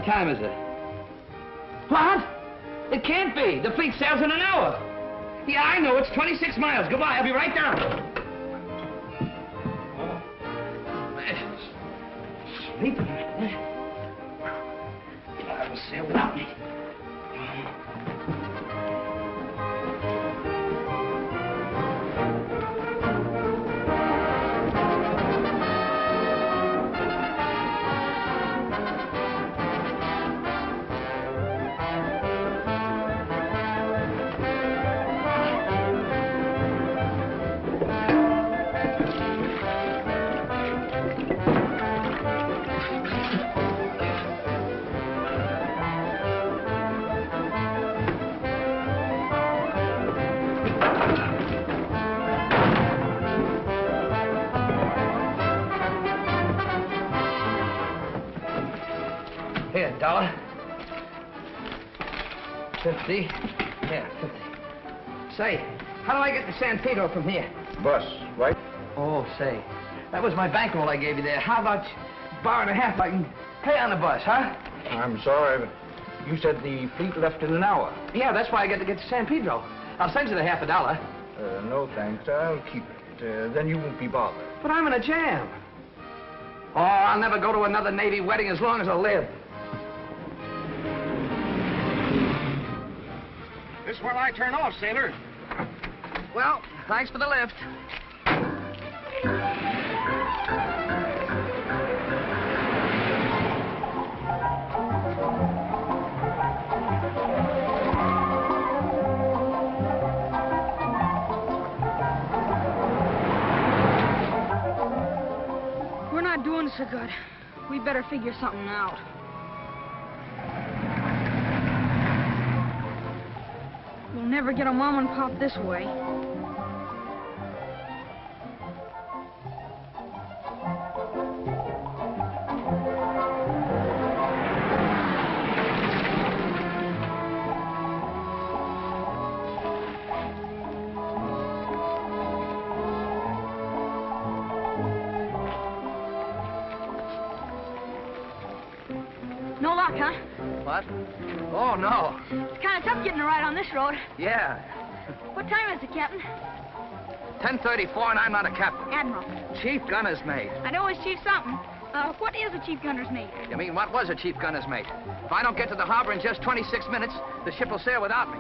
What time is it? What? It can't be. The fleet sails in an hour. Yeah, I know. It's 26 miles. Goodbye. I'll be right down. Oh, man. Sleeping. You'll have to sail without me. Here, $1. 50. Yeah, 50. Say, how do I get to San Pedro from here? Bus, right? Oh, say, that was my bankroll I gave you there. How about $1.50 I can pay on the bus, huh? I'm sorry, but you said the fleet left in an hour. Yeah, that's why I got to get to San Pedro. I'll send you the $50. No, thanks. I'll keep it. Then you won't be bothered. But I'm in a jam. Oh, I'll never go to another Navy wedding as long as I live. This is where I turn off, sailor. Well, thanks for the lift. We're not doing so good. We better figure something out. We'll never get a mom and pop this way. No luck, huh? What? Oh, no. It's kind of tough getting a ride on this road. Yeah. What time is it, Captain? 10:34, and I'm not a captain. Admiral. Chief gunner's mate. I know it's Chief something. What is a chief gunner's mate? You mean, what was a chief gunner's mate? If I don't get to the harbor in just 26 minutes, the ship will sail without me.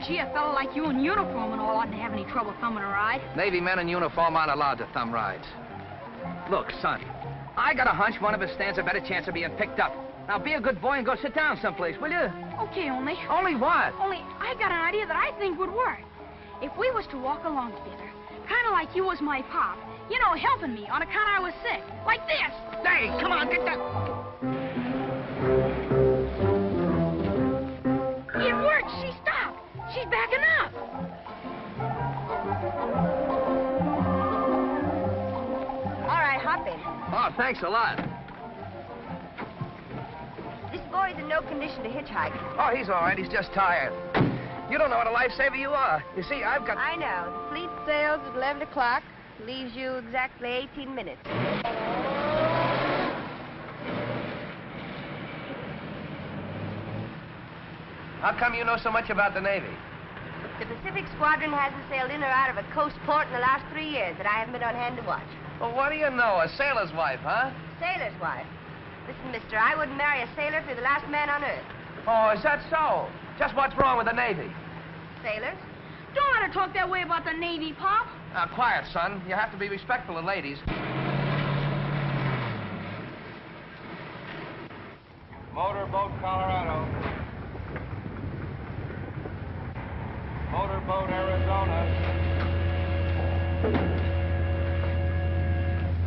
Gee, a fellow like you in uniform and all oughtn't to have any trouble thumbing a ride. Navy men in uniform aren't allowed to thumb rides. Look, son, I got a hunch one of us stands a better chance of being picked up. Now, be a good boy and go sit down someplace, will you? Okay, only. Only what? Only, I got an idea that I think would work. If we was to walk along together, kind of like you was my pop, you know, helping me on account I was sick, like this. Hey, come on, get that. It worked. She stopped. She's backing up. All right, hop in. Oh, thanks a lot. This boy's in no condition to hitchhike. Oh, he's all right. He's just tired. You don't know what a lifesaver you are. You see, I've got... I know. The fleet sails at 11 o'clock. Leaves you exactly 18 minutes. How come you know so much about the Navy? The Pacific Squadron hasn't sailed in or out of a coast port in the last 3 years that I haven't been on hand to watch. Well, what do you know? A sailor's wife, huh? Sailor's wife. Listen, mister, I wouldn't marry a sailor if you're the last man on earth. Oh, is that so? Just what's wrong with the Navy? Sailors? Don't let her talk that way about the Navy, Pop. Now, quiet, son. You have to be respectful of ladies. Motorboat Colorado. Motorboat Arizona.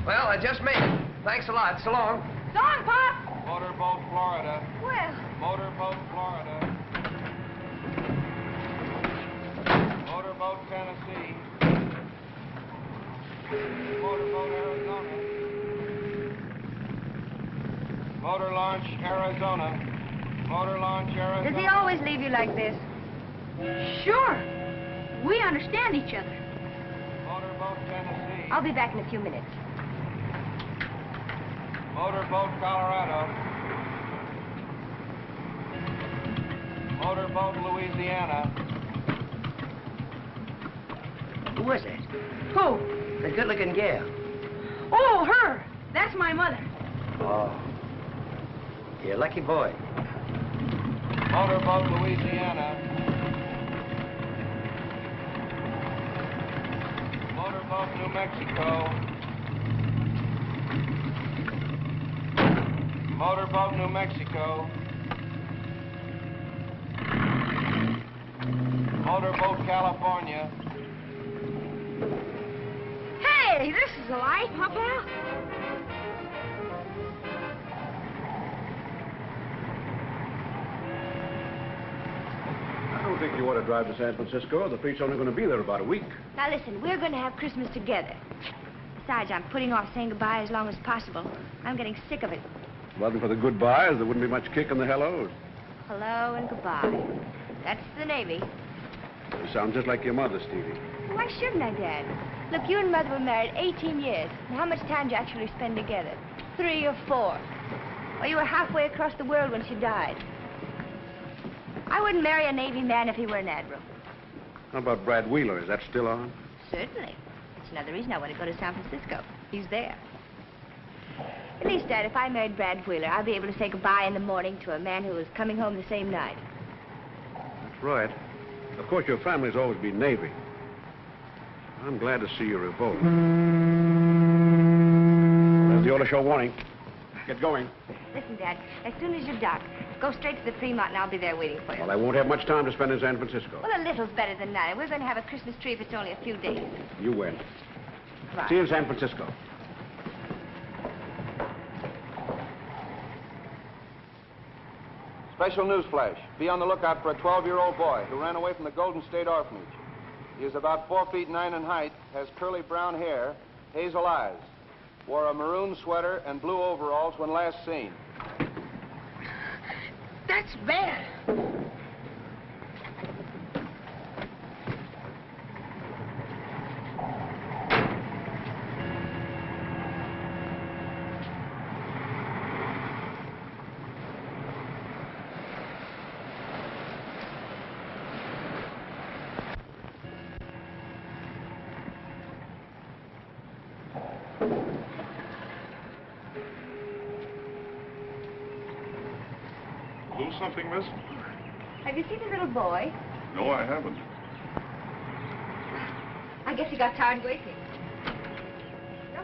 Well, I just made it. Thanks a lot. So long. So long, Pop. Motorboat Florida. Well, Motorboat Florida. Motorboat Tennessee. Motorboat Arizona. Motor launch Arizona. Motor launch Arizona. does he always leave you like this? Sure. We understand each other. Motorboat Tennessee. I'll be back in a few minutes. Motorboat Colorado. Motorboat Louisiana. Who was that? Who? The good-looking gal. Oh, her. That's my mother. Oh. You're a lucky boy. Motorboat Louisiana. Motorboat New Mexico. Motorboat New Mexico. Motorboat California. Hey, this is a light, Papa. I don't think you ought to drive to San Francisco. The fleet's only going to be there about a week. Now listen, we're going to have Christmas together. Besides, I'm putting off saying goodbye as long as possible. I'm getting sick of it. If it wasn't for the goodbyes, there wouldn't be much kick in the hellos. Hello and goodbye. That's the Navy. You sound just like your mother, Stevie. Why shouldn't I, Dad? Look, you and Mother were married 18 years. And how much time did you actually spend together? 3 or 4. Well, you were halfway across the world when she died. I wouldn't marry a Navy man if he were an admiral. How about Brad Wheeler? Is that still on? Certainly. It's another reason I want to go to San Francisco. He's there. At least, Dad, if I married Brad Wheeler, I'll be able to say goodbye in the morning to a man who was coming home the same night. That's right. Of course, your family's always been Navy. I'm glad to see you revolt. There's the order show warning. Get going. Listen, Dad, as soon as you dock, go straight to the Fremont and I'll be there waiting for you. Well, I won't have much time to spend in San Francisco. Well, a little's better than none. We're going to have a Christmas tree if it's only a few days. You win. Right. See you in San Francisco. Special news flash. Be on the lookout for a 12-year-old boy who ran away from the Golden State Orphanage. He is about 4 feet 9 in height, has curly brown hair, hazel eyes, wore a maroon sweater and blue overalls when last seen. That's bad. Lose something, miss? Have you seen the little boy? No, I haven't. I guess he got tired waiting. No.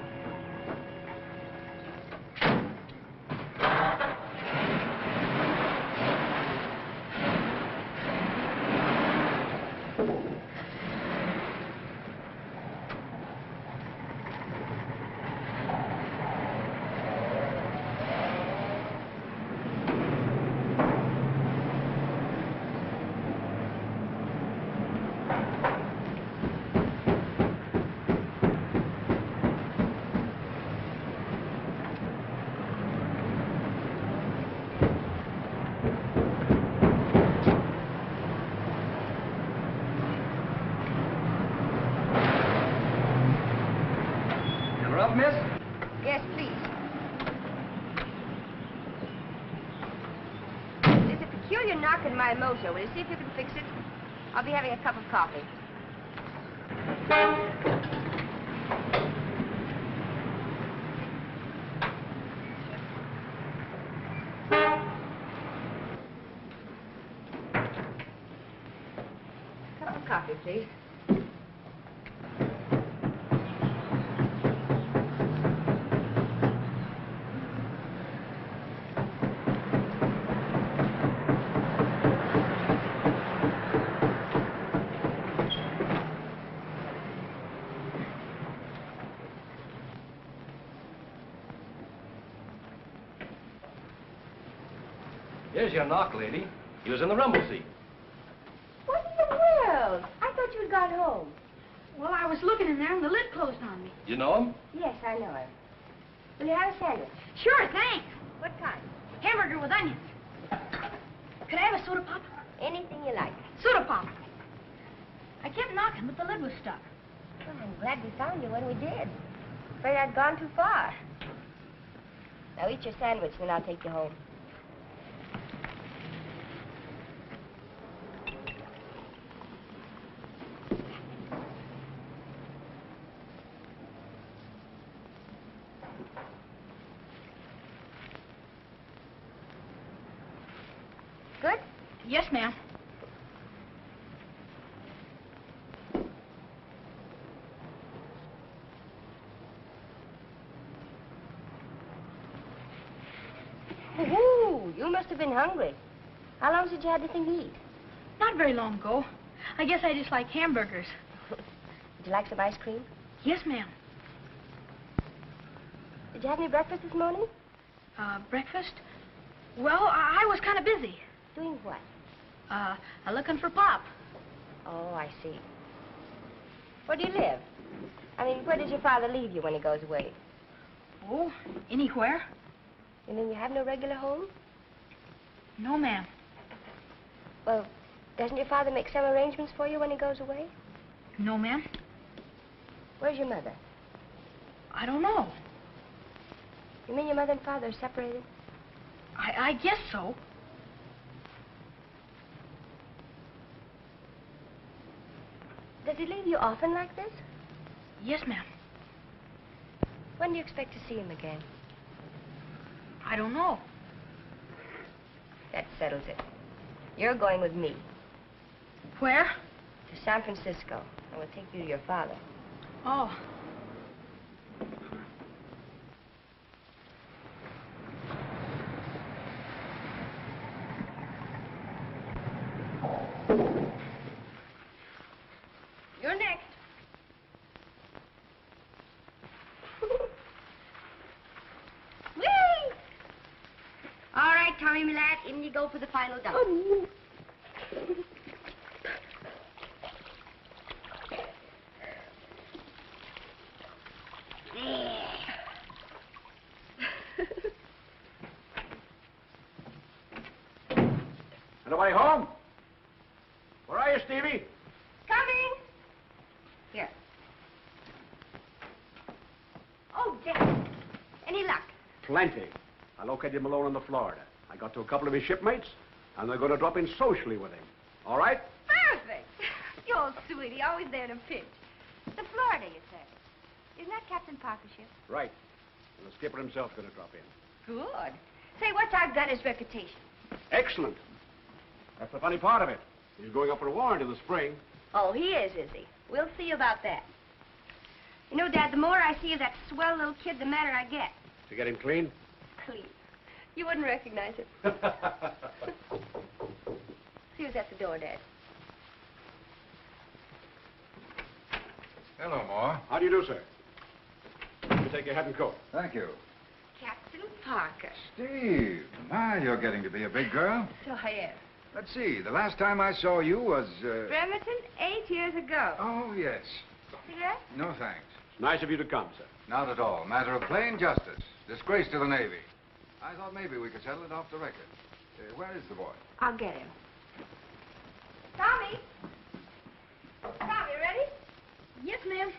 You're up, miss? Yes, please. There's a peculiar knock in my motor. Will you see if you can fix it? I'll be having a cup of coffee. Cup of coffee, please. Here's your knock, lady. He was in the rumble seat. What in the world? I thought you'd gone home. Well, I was looking in there and the lid closed on me. You know him? Yes, I know him. Will you have a sandwich? Sure, thanks. What kind? Hamburger with onions. Could I have a soda pop? Anything you like. Soda pop. I kept knocking, but the lid was stuck. Well, I'm glad we found you when we did. Afraid I'd gone too far. Now eat your sandwich, then I'll take you home. Good? Yes, ma'am. Woo-hoo! You must have been hungry. How long since you had anything to eat? Not very long ago. I guess I just like hamburgers. Would you like some ice cream? Yes, ma'am. Did you have any breakfast this morning? Breakfast? Well, I was kind of busy. Doing what? Looking for Pop. Oh, I see. Where do you live? I mean, where does your father leave you when he goes away? Oh, anywhere? You mean you have no regular home? No, ma'am. Well, doesn't your father make some arrangements for you when he goes away? No, ma'am. Where's your mother? I don't know. You mean your mother and father are separated? I guess so. Does he leave you often like this? Yes, ma'am. When do you expect to see him again? I don't know. That settles it. You're going with me Where? to San Francisco. I will take you to your father. Oh. You're next. Whee! All right, Tommy, my lad, in you go for the final dump. Anybody home? Where are you, Stevie? Coming. Here. Oh, damn. Any luck? Plenty. I located Malone in the Florida. I got to a couple of his shipmates, and they're going to drop in socially with him. All right? Perfect. You old sweetie, always there in a pinch. The Florida, you say? Isn't that Captain Parker's ship? Right. And the skipper himself's going to drop in. Good. Say, what's our gunner's reputation? Excellent. That's the funny part of it. He's going up for a warrant in the spring. Oh, he is he? We'll see about that. You know, Dad, the more I see of that swell little kid, the madder I get. To get him clean? Clean. You wouldn't recognize it. See who's at the door, Dad. Hello, Ma. How do you do, sir? Let me take your hat and coat. Thank you. Captain Parker. Steve, my, you're getting to be a big girl. So I am. Let's see, the last time I saw you was, Bremerton, 8 years ago. Oh, yes. Cigarette? No, thanks. It's nice of you to come, sir. Not at all. Matter of plain justice. Disgrace to the Navy. I thought maybe we could settle it off the record. Where is the boy? I'll get him. Tommy! Tommy, ready? Yes, ma'am.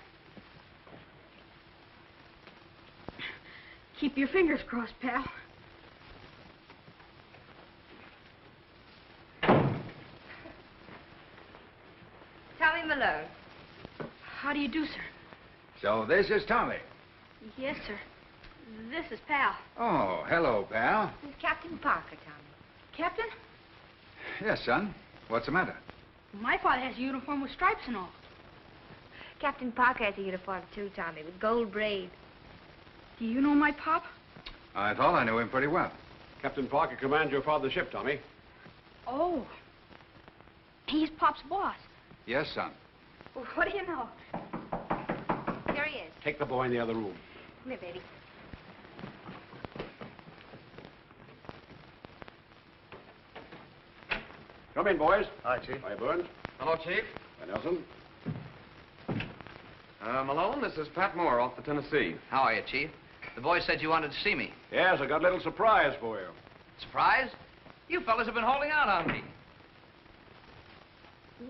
Keep your fingers crossed, pal. Tommy Malone. How do you do, sir? So this is Tommy. Yes, sir. This is Pal. Oh, hello, pal. This is Captain Parker, Tommy. Captain, Yes, son. What's the matter? my father has a uniform with stripes and all. Captain Parker has a uniform, too, Tommy, with gold braid. Do you know my pop? I thought I knew him pretty well. Captain Parker commands your father's ship, Tommy. Oh. He's Pop's boss. Yes, son. Well, what do you know? Here he is. Take the boy in the other room. Come here, baby. Come in, boys. Hi, Chief. Hi, Burns. Hello, Chief. Hi, Nelson. Malone, this is Pat Moore off the Tennessee. How are you, Chief? The boy said you wanted to see me. Yes, I got a little surprise for you. Surprise? You fellas have been holding out on me.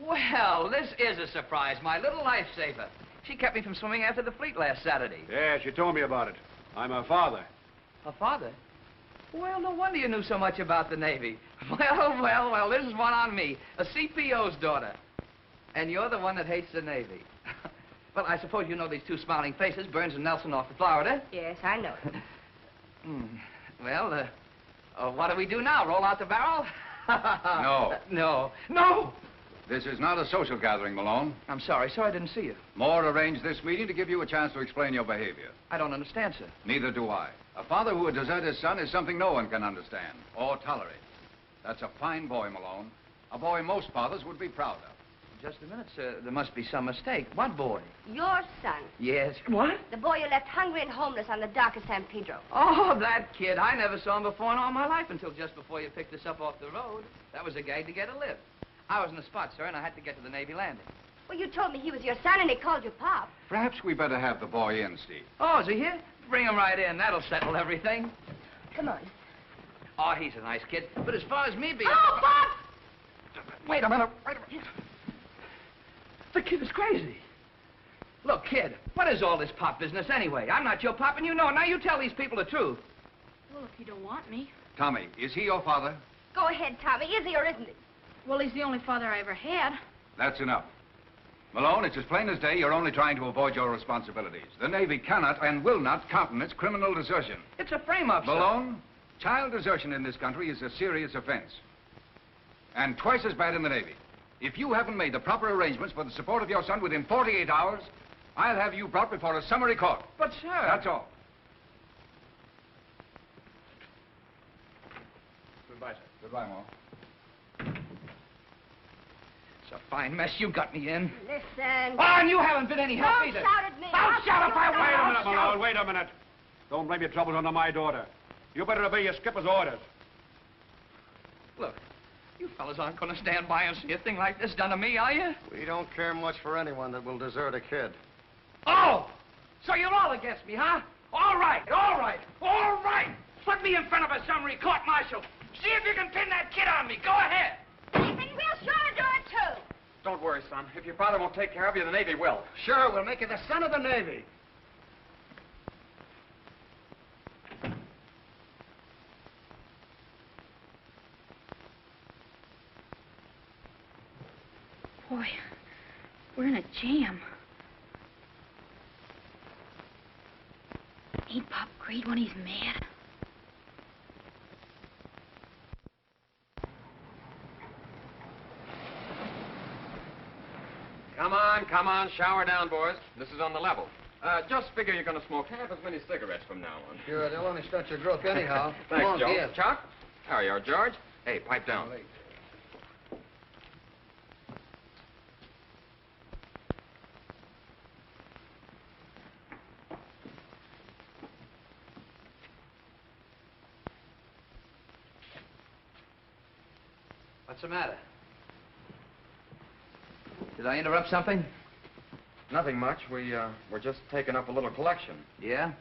Well, this is a surprise, my little lifesaver. She kept me from swimming after the fleet last Saturday. Yeah, she told me about it. I'm her father. Her father? Well, no wonder you knew so much about the Navy. Well, this is one on me. A CPO's daughter. And you're the one that hates the Navy. Well, I suppose you know these two smiling faces, Burns and Nelson off of Florida. Yes, I know. Well, what do we do now? Roll out the barrel? No. No! This is not a social gathering, Malone. I'm sorry, sir. I didn't see you. Moore arranged this meeting to give you a chance to explain your behavior. I don't understand, sir. Neither do I. A father who would desert his son is something no one can understand or tolerate. That's a fine boy, Malone. A boy most fathers would be proud of. Just a minute, sir. There must be some mistake. What boy? Your son. Yes. What? The boy you left hungry and homeless on the dock of San Pedro. Oh, that kid. I never saw him before in all my life until just before you picked us up off the road. That was a gag to get a lift. I was in the spot, sir, and I had to get to the Navy landing. Well, you told me he was your son and he called you Pop. Perhaps we better have the boy in, Steve. Oh, is he here? Bring him right in. That'll settle everything. Come on. Oh, he's a nice kid. But as far as me being... Oh, Pop! Wait a minute. The kid is crazy. Look, kid, what is all this pop business anyway? I'm not your pop, and you know it. Now you tell these people the truth. Well, if you don't want me. Tommy, is he your father? Go ahead, Tommy. Is he or isn't he? Well, he's the only father I ever had. That's enough. Malone, it's as plain as day you're only trying to avoid your responsibilities. The Navy cannot and will not countenance criminal desertion. It's a frame-up, sir. Malone, child desertion in this country is a serious offense. And twice as bad in the Navy. If you haven't made the proper arrangements for the support of your son within 48 hours, I'll have you brought before a summary court. But, sir... That's all. Goodbye, sir. Goodbye, Moore. It's a fine mess you got me in. Listen. Oh, and you haven't been any help Don't either. shout at me. I'll shout if I Wait a minute, want. Malone. Wait a minute. Don't blame your troubles on my daughter. You better obey your skipper's orders. Look, you fellas aren't going to stand by and see a thing like this done to me, are you? We don't care much for anyone that will desert a kid. Oh! So you're all against me, huh? All right. Put me in front of a summary court-martial. See if you can pin that kid on me. Go ahead. And we'll sure do it, too. Don't worry, son. If your father won't take care of you, the Navy will. Sure, we'll make you the son of the Navy. Boy, we're in a jam. Ain't Pop great when he's mad? Come on, shower down, boys. This is on the level. Just figure you're going to smoke half as many cigarettes from now on. Sure, they'll only stretch your growth anyhow. Thanks, Come on, Joe. give. Chuck? There you are, George. Hey, pipe down. What's the matter? Did I interrupt something? Nothing much. We're just taking up a little collection. Yeah?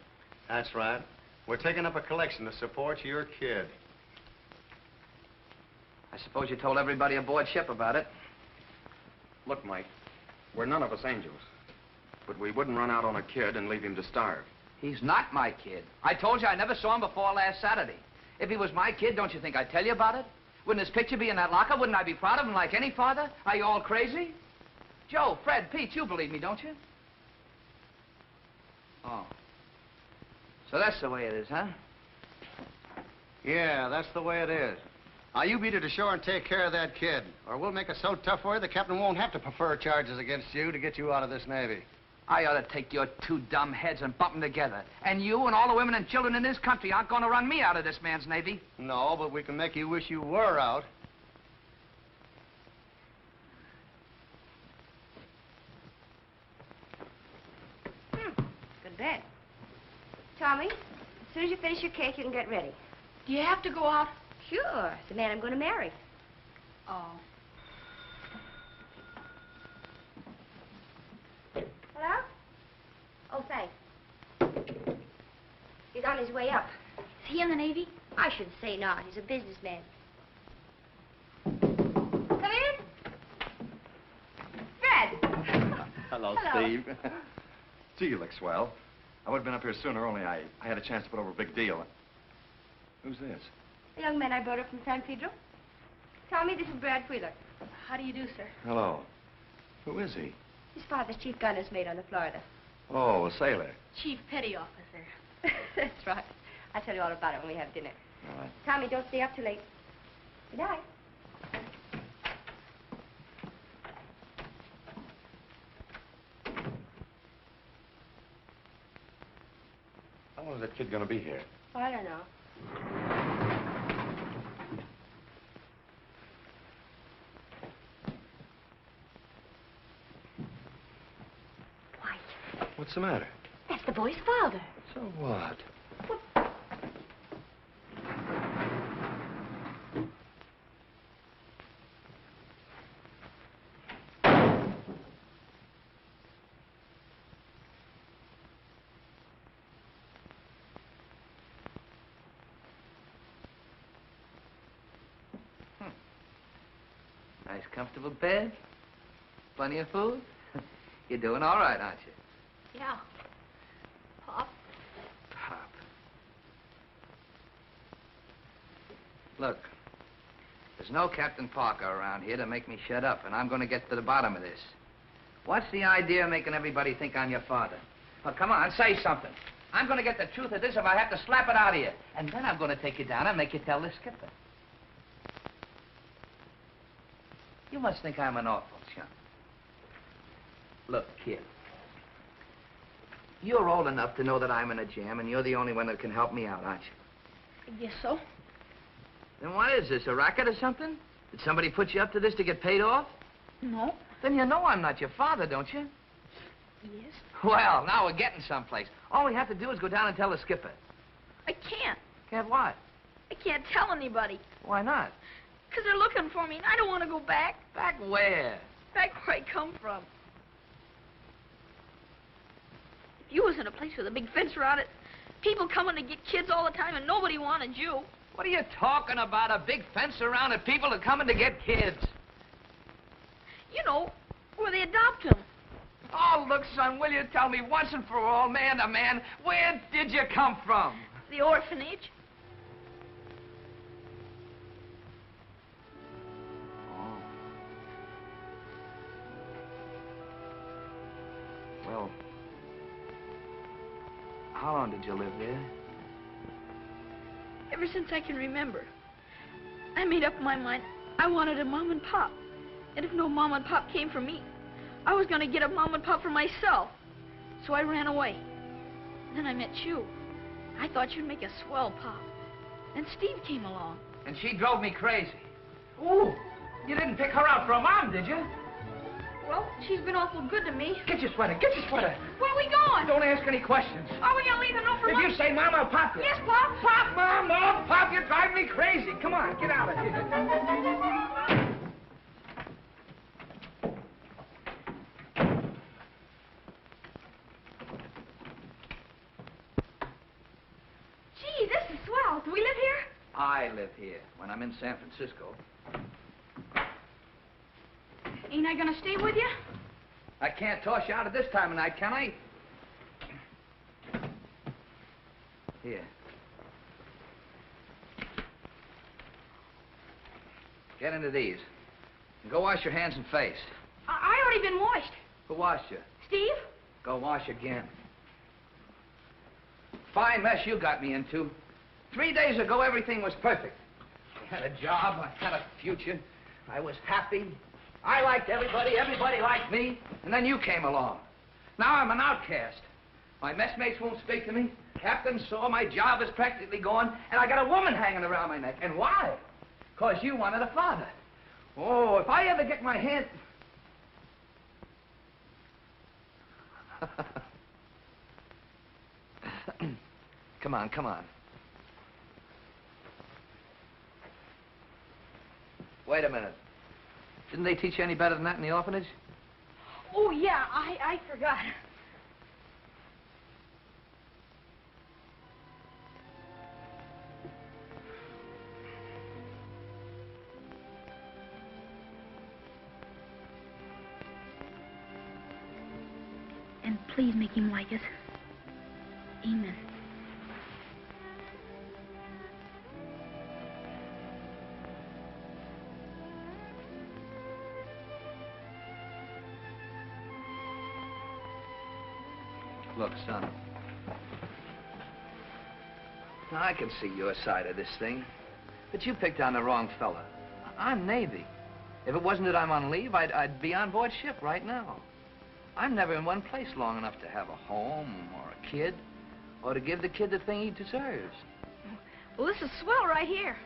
That's right. We're taking up a collection to support your kid. I suppose you told everybody aboard ship about it. Look, Mike, we're none of us angels. But we wouldn't run out on a kid and leave him to starve. He's not my kid. I told you I never saw him before last Saturday. If he was my kid, don't you think I'd tell you about it? Wouldn't his picture be in that locker? Wouldn't I be proud of him like any father? Are you all crazy? Joe, Fred, Pete, you believe me, don't you? Oh. So that's the way it is, huh? Yeah, that's the way it is. Now, you beat it ashore and take care of that kid, or we'll make it so tough for you the captain won't have to prefer charges against you to get you out of this Navy. I ought to take your two dumb heads and bump them together. And you and all the women and children in this country aren't going to run me out of this man's Navy. No, but we can make you wish you were out. Good bed. Tommy, as soon as you finish your cake, you can get ready. Do you have to go out? Sure. It's the man I'm going to marry. Oh. Hello? Oh, thanks. He's on his way up. Is he in the Navy? I should say not. He's a businessman. Come in. Fred. Hello, Hello. Steve. Gee, you look swell. I would have been up here sooner, only I had a chance to put over a big deal. Who's this? A young man I brought up from San Pedro. Tommy, this is Brad Wheeler. How do you do, sir? Hello. Who is he? His father's chief gunner's mate on the Florida. Oh, a sailor. Chief Petty Officer. That's right. I'll tell you all about it when we have dinner. All right. Tommy, don't stay up too late. Good night. How long is that kid gonna be here? I don't know. What's the matter? That's the boy's father. So what? Nice, comfortable bed. Plenty of food. You're doing all right, aren't you? Yeah. Pop. Pop. Look, there's no Captain Parker around here to make me shut up, and I'm going to get to the bottom of this. What's the idea of making everybody think I'm your father? Well, come on, say something. I'm going to get the truth of this if I have to slap it out of you. And then I'm going to take you down and make you tell the skipper. You must think I'm an awful chump. Look, kid. You're old enough to know that I'm in a jam, and you're the only one that can help me out, aren't you? I guess so. Then what is this, a racket or something? Did somebody put you up to this to get paid off? No. Then you know I'm not your father, don't you? Yes. Well, now we're getting someplace. All we have to do is go down and tell the skipper. I can't. Can't what? I can't tell anybody. Why not? Because they're looking for me, and I don't want to go back. Back where? Back where I come from. If you was in a place with a big fence around it, people coming to get kids all the time, and nobody wanted you. What are you talking about? A big fence around it? People are coming to get kids. You know, where they adopt them. Oh, look, son, will you tell me once and for all, man to man, where did you come from? The orphanage. Oh. Well, how long did you live there? Ever since I can remember. I made up my mind I wanted a mom and pop. And if no mom and pop came for me, I was going to get a mom and pop for myself. So I ran away. Then I met you. I thought you'd make a swell pop. And Steve came along. And she drove me crazy. Ooh, you didn't pick her out for a mom, did you? Well, she's been awful good to me. Get your sweater, get your sweater. Where are we going? Don't ask any questions. Are we going to leave a note for If Mom? you say Mom, I'll pop you. Yes, Pop. Pop, Mom, Mom, Pop, you're driving me crazy. Come on, get out of here. Gee, this is swell. Do we live here? I live here when I'm in San Francisco. Ain't I going to stay with you? I can't toss you out at this time of night, can I? Here. Get into these. And go wash your hands and face. I already been washed. Who washed you? Steve? Go wash again. Fine mess you got me into. 3 days ago, everything was perfect. I had a job, I had a future. I was happy. I liked everybody, everybody liked me. And then you came along. Now I'm an outcast. My messmates won't speak to me. Captain saw my job is practically gone, and I got a woman hanging around my neck. And why? Because you wanted a father. Oh, if I ever get my hand... Come on, come on. Wait a minute. Didn't they teach you any better than that in the orphanage? Oh, yeah, I forgot. And please make him like us. Amen. Look, son. Now, I can see your side of this thing, but you picked on the wrong fella. I'm Navy. If it wasn't that I'm on leave, I'd be on board ship right now. I'm never in one place long enough to have a home or a kid, or to give the kid the thing he deserves. Well, this is swell right here.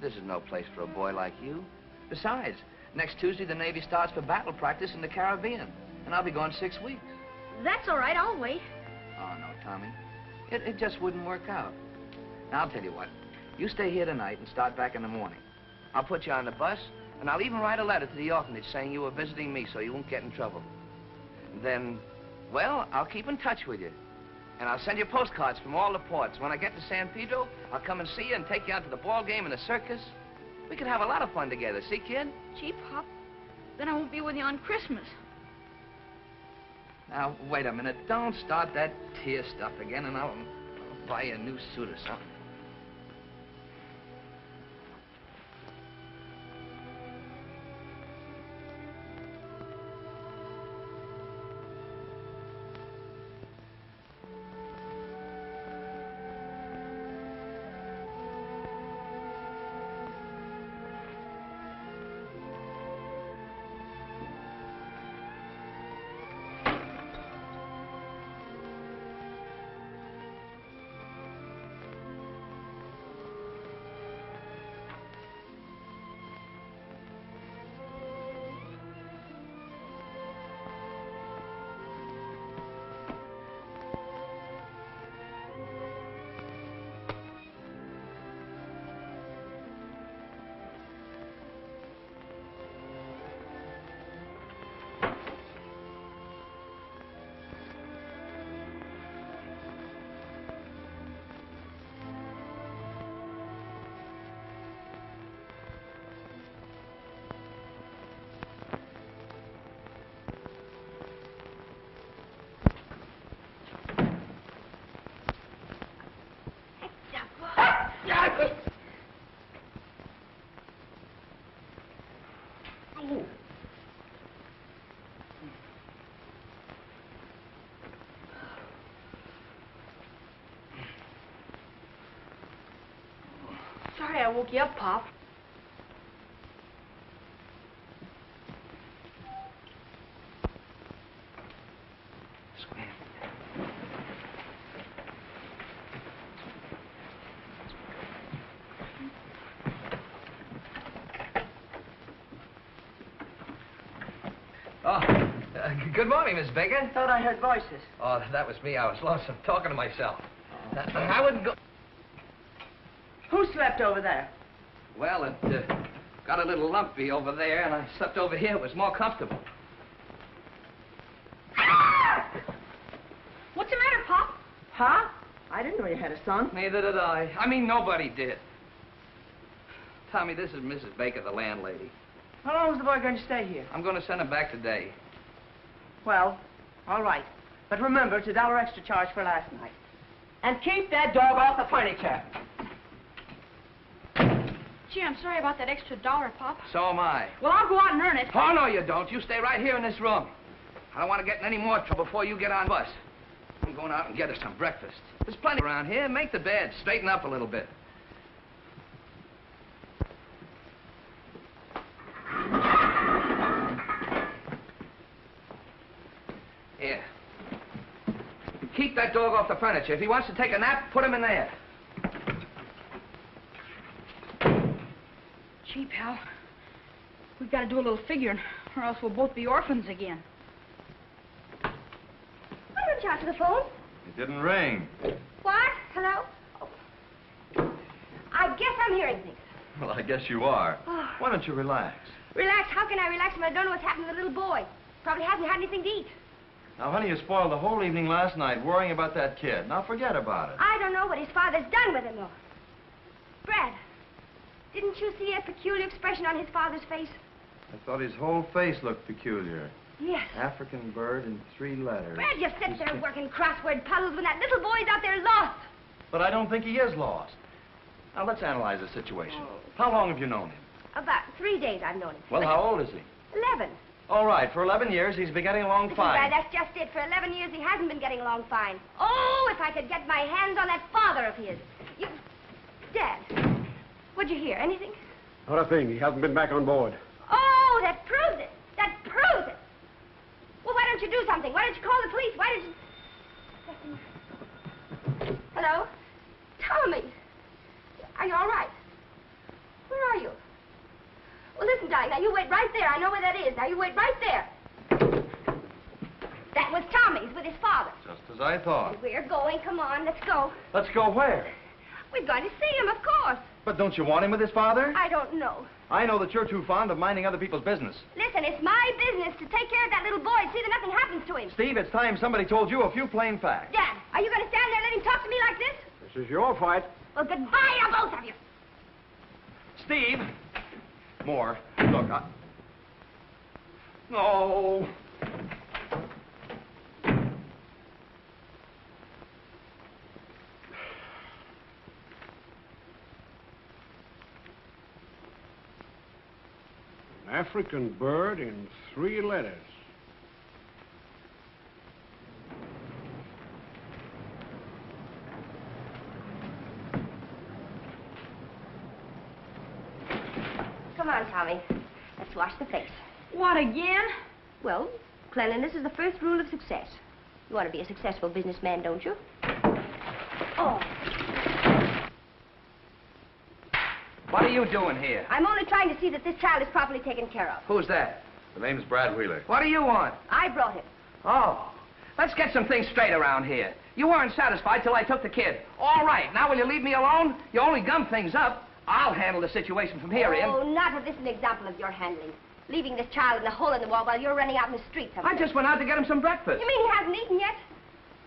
This is no place for a boy like you. Besides, next Tuesday the Navy starts for battle practice in the Caribbean, and I'll be gone 6 weeks. That's all right, I'll wait. Oh, no, Tommy. It just wouldn't work out. Now, I'll tell you what. You stay here tonight and start back in the morning. I'll put you on the bus, and I'll even write a letter to the orphanage saying you were visiting me so you won't get in trouble. Then, well, I'll keep in touch with you. And I'll send you postcards from all the ports. When I get to San Pedro, I'll come and see you and take you out to the ball game and the circus. We could have a lot of fun together, see, kid? Gee, Pop, then I won't be with you on Christmas. Now, wait a minute. Don't start that tear stuff again, and I'll buy you a new suit or something. Sorry I woke you up, Pop. Good morning, Miss Baker. Thought I heard voices. Oh, that was me. I was lonesome talking to myself. I wouldn't go... Who slept over there? Well, it got a little lumpy over there, and I slept over here. It was more comfortable. What's the matter, Pop? Huh? I didn't know you had a son. Neither did I. I mean, nobody did. Tommy, this is Mrs. Baker, the landlady. How long is the boy going to stay here? I'm going to send him back today. Well, all right. But remember, it's $1 extra charge for last night. And keep that dog off the furniture. Gee, I'm sorry about that extra $1, Pop. So am I. Well, I'll go out and earn it. Oh, no, you don't. You stay right here in this room. I don't want to get in any more trouble before you get on the bus. I'm going out and get us some breakfast. There's plenty around here. Make the bed. Straighten up a little bit. Here. Keep that dog off the furniture. If he wants to take a nap, put him in there. Gee, pal, we've got to do a little figuring, or else we'll both be orphans again. Why don't you answer the phone? It didn't ring. What? Hello? Oh. I guess I'm hearing things. Well, I guess you are. Oh. Why don't you relax? Relax? How can I relax when I don't know what's happened to the little boy? Probably hasn't had anything to eat. Now, honey, you spoiled the whole evening last night worrying about that kid. Now, forget about it. I don't know what his father's done with him, though. Brad, didn't you see a peculiar expression on his father's face? I thought his whole face looked peculiar. Yes. African bird in 3 letters. Brad, you sit there working crossword puzzles when that little boy's out there lost. But I don't think he is lost. Now, let's analyze the situation. How long have you known him? About 3 days I've known him. Well, how old is he? 11. All right, for 11 years, he's been getting along Listen, fine. Brad, that's just it. For 11 years, he hasn't been getting along fine. Oh, if I could get my hands on that father of his. You... Dad, what'd you hear? Anything? Not a thing. He hasn't been back on board. Oh, that proves it. That proves it. Well, why don't you do something? Why don't you call the police? Why don't you... Hello? Tommy. Are you all right? Where are you? Well, listen, darling, now you wait right there. I know where that is. Now you wait right there. That was Tommy's with his father. Just as I thought. We're going. Come on, let's go. Let's go where? We're going to see him, of course. But don't you want him with his father? I don't know. I know that you're too fond of minding other people's business. Listen, it's my business to take care of that little boy and see that nothing happens to him. Steve, it's time somebody told you a few plain facts. Dad, are you going to stand there and let him talk to me like this? This is your fight. Well, goodbye to both of you. Steve! More. Look, No. An African bird in 3 letters. Come on, Tommy. Let's wash the face. What, again? Well, cleanliness is the first rule of success. You want to be a successful businessman, don't you? Oh. What are you doing here? I'm only trying to see that this child is properly taken care of. Who's that? The name's Brad Wheeler. What do you want? I brought him. Oh, let's get some things straight around here. You weren't satisfied till I took the kid. All right, now will you leave me alone? You only gum things up. I'll handle the situation from here in. Oh, not if this is an example of your handling. Leaving this child in a hole in the wall while you're running out in the street somewhere. I just went out to get him some breakfast. You mean he hasn't eaten yet?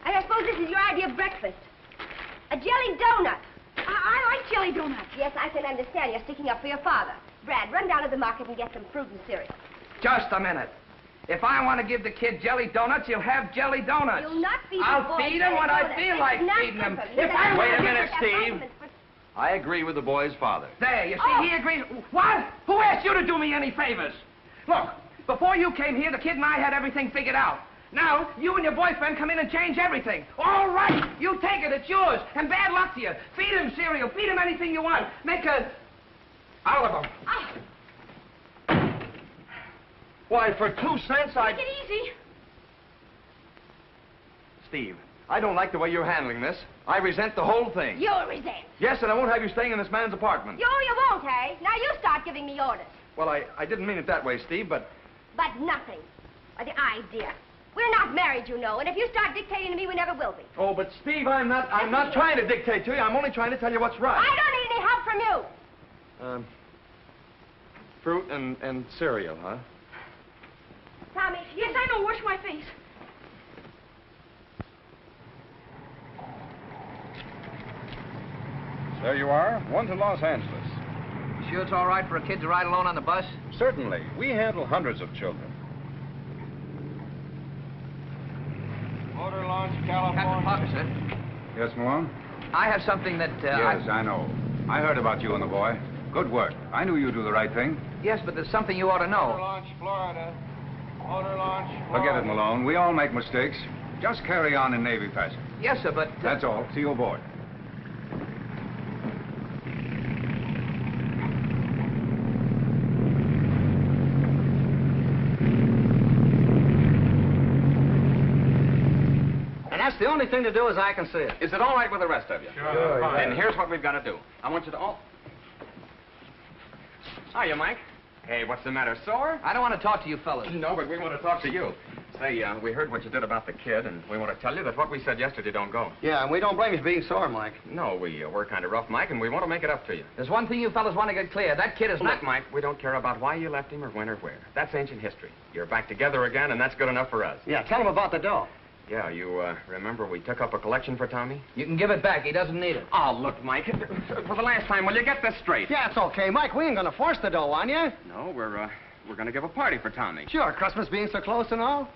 And I suppose this is your idea of breakfast. A jelly donut. I like jelly donuts. Yes, I can understand you're sticking up for your father. Brad, run down to the market and get some fruit and cereal. Just a minute. If I want to give the kid jelly donuts, he'll have jelly donuts. You'll not feed I'll the boy feed him when I feel like feeding him. If I Wait a want to minute, give Steve. I agree with the boy's father. There, you see, he agrees. What? Who asked you to do me any favors? Look, before you came here, the kid and I had everything figured out. Now, you and your boyfriend come in and change everything. All right, you take it, it's yours. And bad luck to you. Feed him cereal, feed him anything you want. Make a... out of him. Why, for 2 cents, Take it easy. Steve, I don't like the way you're handling this. I resent the whole thing. You'll resent. Yes, and I won't have you staying in this man's apartment. You won't, eh? Now you start giving me orders. Well, I didn't mean it that way, Steve, but... But nothing. Or the idea. We're not married, you know, and if you start dictating to me, we never will be. Oh, but Steve, I'm not trying to dictate to you. I'm only trying to tell you what's right. I don't need any help from you. Fruit and cereal, huh? Tommy, Yes, I know. Wash my face. There you are, one to Los Angeles. You sure it's all right for a kid to ride alone on the bus? Certainly. We handle hundreds of children. Motor Launch, Captain California. Parker, sir. Yes, Malone? I have something that, Yes, I know. I heard about you and the boy. Good work. I knew you'd do the right thing. Yes, but there's something you ought to Motor know. Launch, Florida. Motor Launch, Florida. Forget it, Malone. We all make mistakes. Just carry on in Navy fashion. Yes, sir, but... That's all. See you aboard. And that's the only thing to do as I can see it. Is it all right with the rest of you? Sure. Then here's what we've got to do. I want you to all... Hiya, Mike. Hey, what's the matter, sore? I don't want to talk to you fellas. No, but we want to talk to you. Say, we heard what you did about the kid, and we want to tell you that what we said yesterday don't go. Yeah, and we don't blame you for being sore, Mike. No, we were kind of rough, Mike, and we want to make it up to you. There's one thing you fellas want to get clear. That kid is not... Look, Mike, we don't care about why you left him or when or where. That's ancient history. You're back together again, and that's good enough for us. Yeah, tell him about the dough. Yeah, you remember we took up a collection for Tommy? You can give it back. He doesn't need it. Oh, look, Mike, for the last time, will you get this straight? Yeah, it's okay, Mike. We ain't gonna force the dough on you. No, we're We're going to give a party for Tommy. Sure, Christmas being so close and all.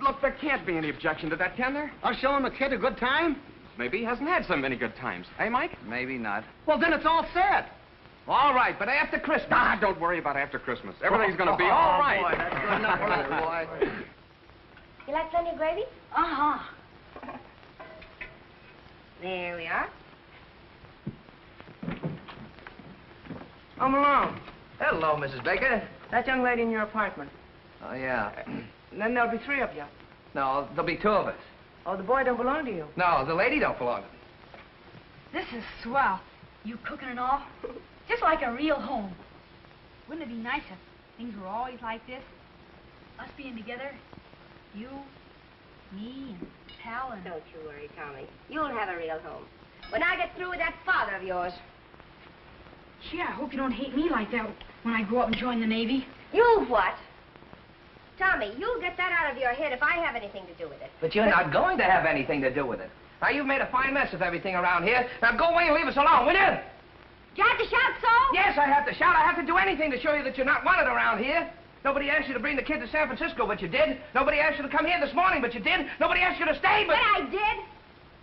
Look, there can't be any objection to that, can there? I'll show him a kid a good time. Maybe he hasn't had so many good times. Eh, Mike? Maybe not. Well, then it's all set. All right, but after Christmas. Ah, don't worry about after Christmas. Everything's going to be all right. Boy, that's good enough for us, boy. You like plenty of gravy? Uh-huh. There we are. Oh, Malone, Hello, Mrs. Baker. that young lady in your apartment. Oh, yeah. And then there'll be 3 of you. No, there'll be 2 of us. Oh, the boy don't belong to you. No, the lady don't belong to me. This is swell. You cooking and all? Just like a real home. Wouldn't it be nice if things were always like this? Us being together. You, me, and Pal, and... Don't you worry, Tommy. You'll have a real home. When I get through with that father of yours. Gee, I hope you don't hate me like that when I grow up and join the Navy. You what? Tommy, you'll get that out of your head if I have anything to do with it. But you're not going to have anything to do with it. Now, you've made a fine mess of everything around here. Now, go away and leave us alone, will you? You have to shout so? Yes, I have to shout. I have to do anything to show you that you're not wanted around here. Nobody asked you to bring the kid to San Francisco, but you did. Nobody asked you to come here this morning, but you did. Nobody asked you to stay, but... But I did.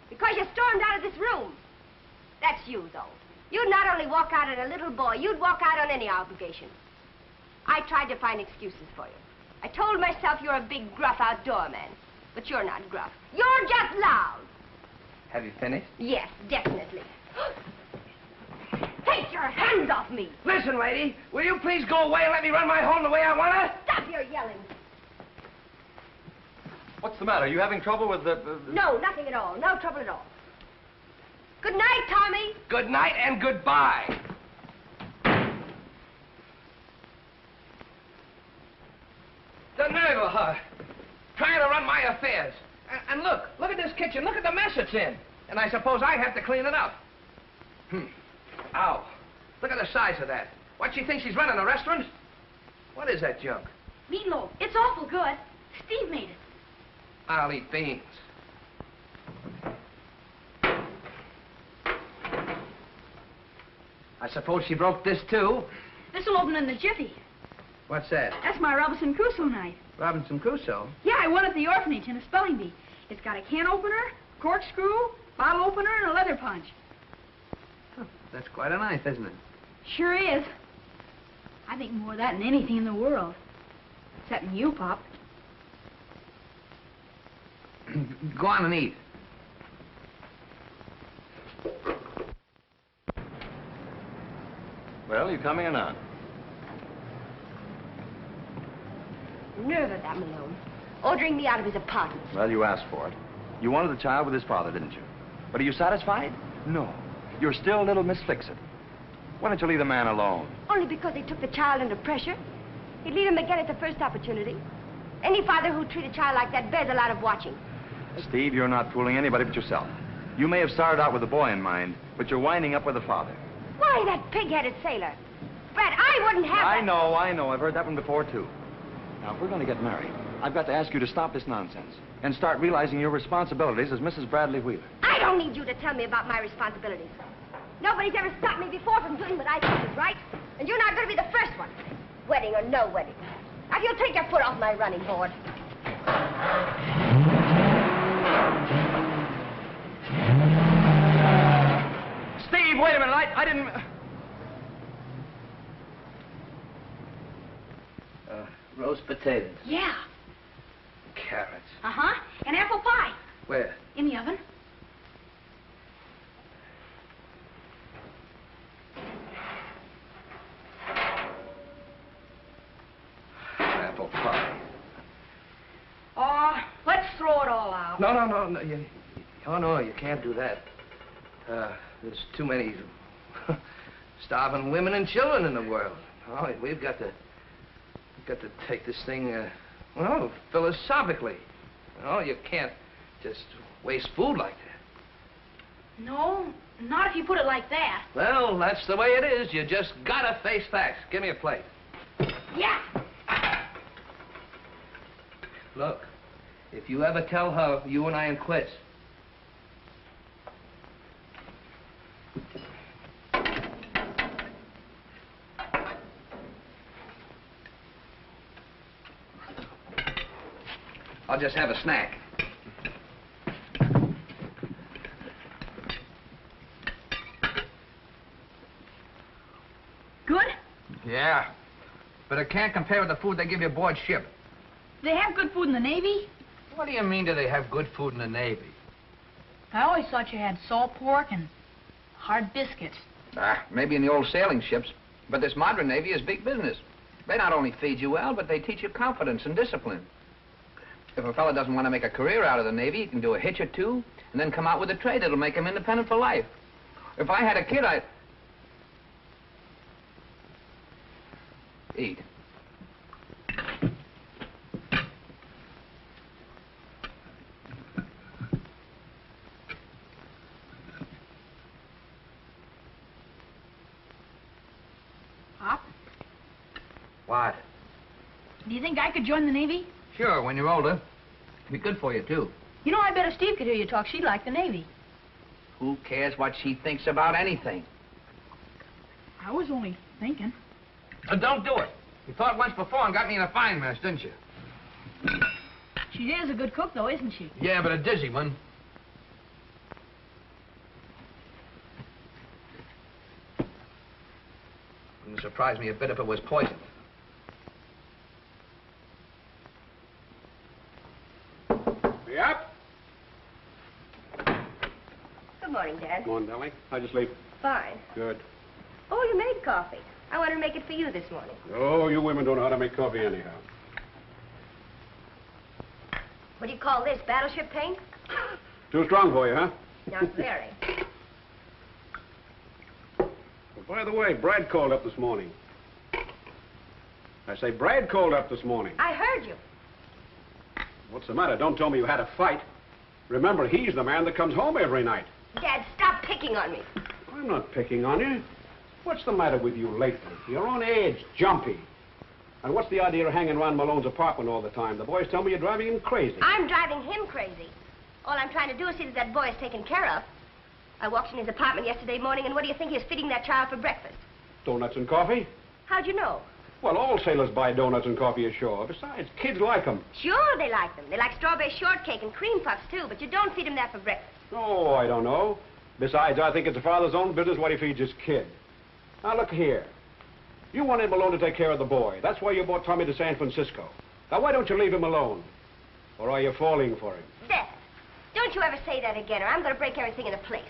Because you stormed out of this room. That's you, though. You'd not only walk out on a little boy, you'd walk out on any obligation. I tried to find excuses for you. I told myself you're a big, gruff outdoor man. But you're not gruff. You're just loud. Have you finished? Yes, definitely. Take your hands off me. Listen, lady, will you please go away and let me run my home the way I want to? Stop your yelling. What's the matter? Are you having trouble with the... No, nothing at all. No trouble at all. Good night, Tommy. Good night and goodbye. The nerve of her, trying to run my affairs. And look at this kitchen. Look at the mess it's in. And I suppose I have to clean it up. Ow. Look at the size of that. What, she thinks she's running a restaurant? What is that junk? Meatloaf. It's awful good. Steve made it. I'll eat beans. I suppose she broke this, too. This'll open in the jiffy. What's that? That's my Robinson Crusoe knife. Robinson Crusoe? Yeah, I won at the orphanage in a spelling bee. It's got a can opener, corkscrew, bottle opener, and a leather punch. Oh, that's quite a knife, isn't it? Sure is. I think more of that than anything in the world. Except you, Pop. Go on and eat. Well, you coming or not? Nerve of that Malone. Ordering me out of his apartment. Well, you asked for it. You wanted the child with his father, didn't you? But are you satisfied? No. You're still little Miss Fix-It. Why don't you leave the man alone? Only because he took the child under pressure. He'd leave him again at the first opportunity. Any father who'd treat a child like that bears a lot of watching. Steve, you're not fooling anybody but yourself. You may have started out with the boy in mind, but you're winding up with the father. Why, that pig-headed sailor. Brad, I wouldn't have... I know. I've heard that one before, too. Now, if we're going to get married, I've got to ask you to stop this nonsense and start realizing your responsibilities as Mrs. Bradley Wheeler. I don't need you to tell me about my responsibilities. Nobody's ever stopped me before from doing what I think is right, and you're not going to be the first one. Wedding or no wedding. Now, if you'll take your foot off my running board. Steve, wait a minute. I didn't... roast potatoes. Yeah. Carrots. Uh-huh. And apple pie. Where? In the oven. Apple pie. Let's throw it all out. No. No, you can't do that. There's too many starving women and children in the world. Oh, we've got to take this thing, philosophically. Oh, you can't just waste food like that. No, not if you put it like that. Well, that's the way it is. You just gotta face facts. Give me a plate. Yeah. Look, if you ever tell her you and I am quits, I'll just have a snack. Good? Yeah. But it can't compare with the food they give you aboard ship. They have good food in the Navy? What do you mean, do they have good food in the Navy? I always thought you had salt pork and hard biscuits. Maybe in the old sailing ships. But this modern Navy is big business. They not only feed you well, but they teach you confidence and discipline. If a fellow doesn't want to make a career out of the Navy, he can do a hitch or two, and then come out with a trade that'll make him independent for life. If I had a kid, I'd... Eat. Pop, What? do you think I could join the Navy? Sure, when you're older. Be good for you, too. You know, I bet if Steve could hear you talk, she'd like the Navy. Who cares what she thinks about anything? I was only thinking. Don't do it. You thought once before and got me in a fine mess, didn't you? She is a good cook, though, isn't she? Yeah, but a dizzy one. Wouldn't surprise me a bit if it was poisoned. Yep. Good morning, Dad. Come on, darling. How'd you sleep? Fine. Good. Oh, you made coffee. I wanted to make it for you this morning. Oh, you women don't know how to make coffee anyhow. What do you call this, battleship paint? Too strong for you, huh? Not very. Well, by the way, Brad called up this morning. I say, Brad called up this morning. I heard you. What's the matter? Don't tell me you had a fight. Remember, he's the man that comes home every night. Dad, stop picking on me. I'm not picking on you. What's the matter with you lately? You're on edge, jumpy. And what's the idea of hanging around Malone's apartment all the time? The boys tell me you're driving him crazy. I'm driving him crazy. All I'm trying to do is see that that boy is taken care of. I walked in his apartment yesterday morning, and what do you think he was feeding that child for breakfast? Donuts and coffee? How'd you know? Well, all sailors buy donuts and coffee ashore. Besides, kids like them. Sure, they like them. They like strawberry shortcake and cream puffs, too, but you don't feed them that for breakfast. Oh, I don't know. Besides, I think it's a father's own business what he feeds his kid. Now, look here. You want him alone to take care of the boy. That's why you brought Tommy to San Francisco. Now, why don't you leave him alone? Or are you falling for him? Dad, don't you ever say that again, or I'm going to break everything into place.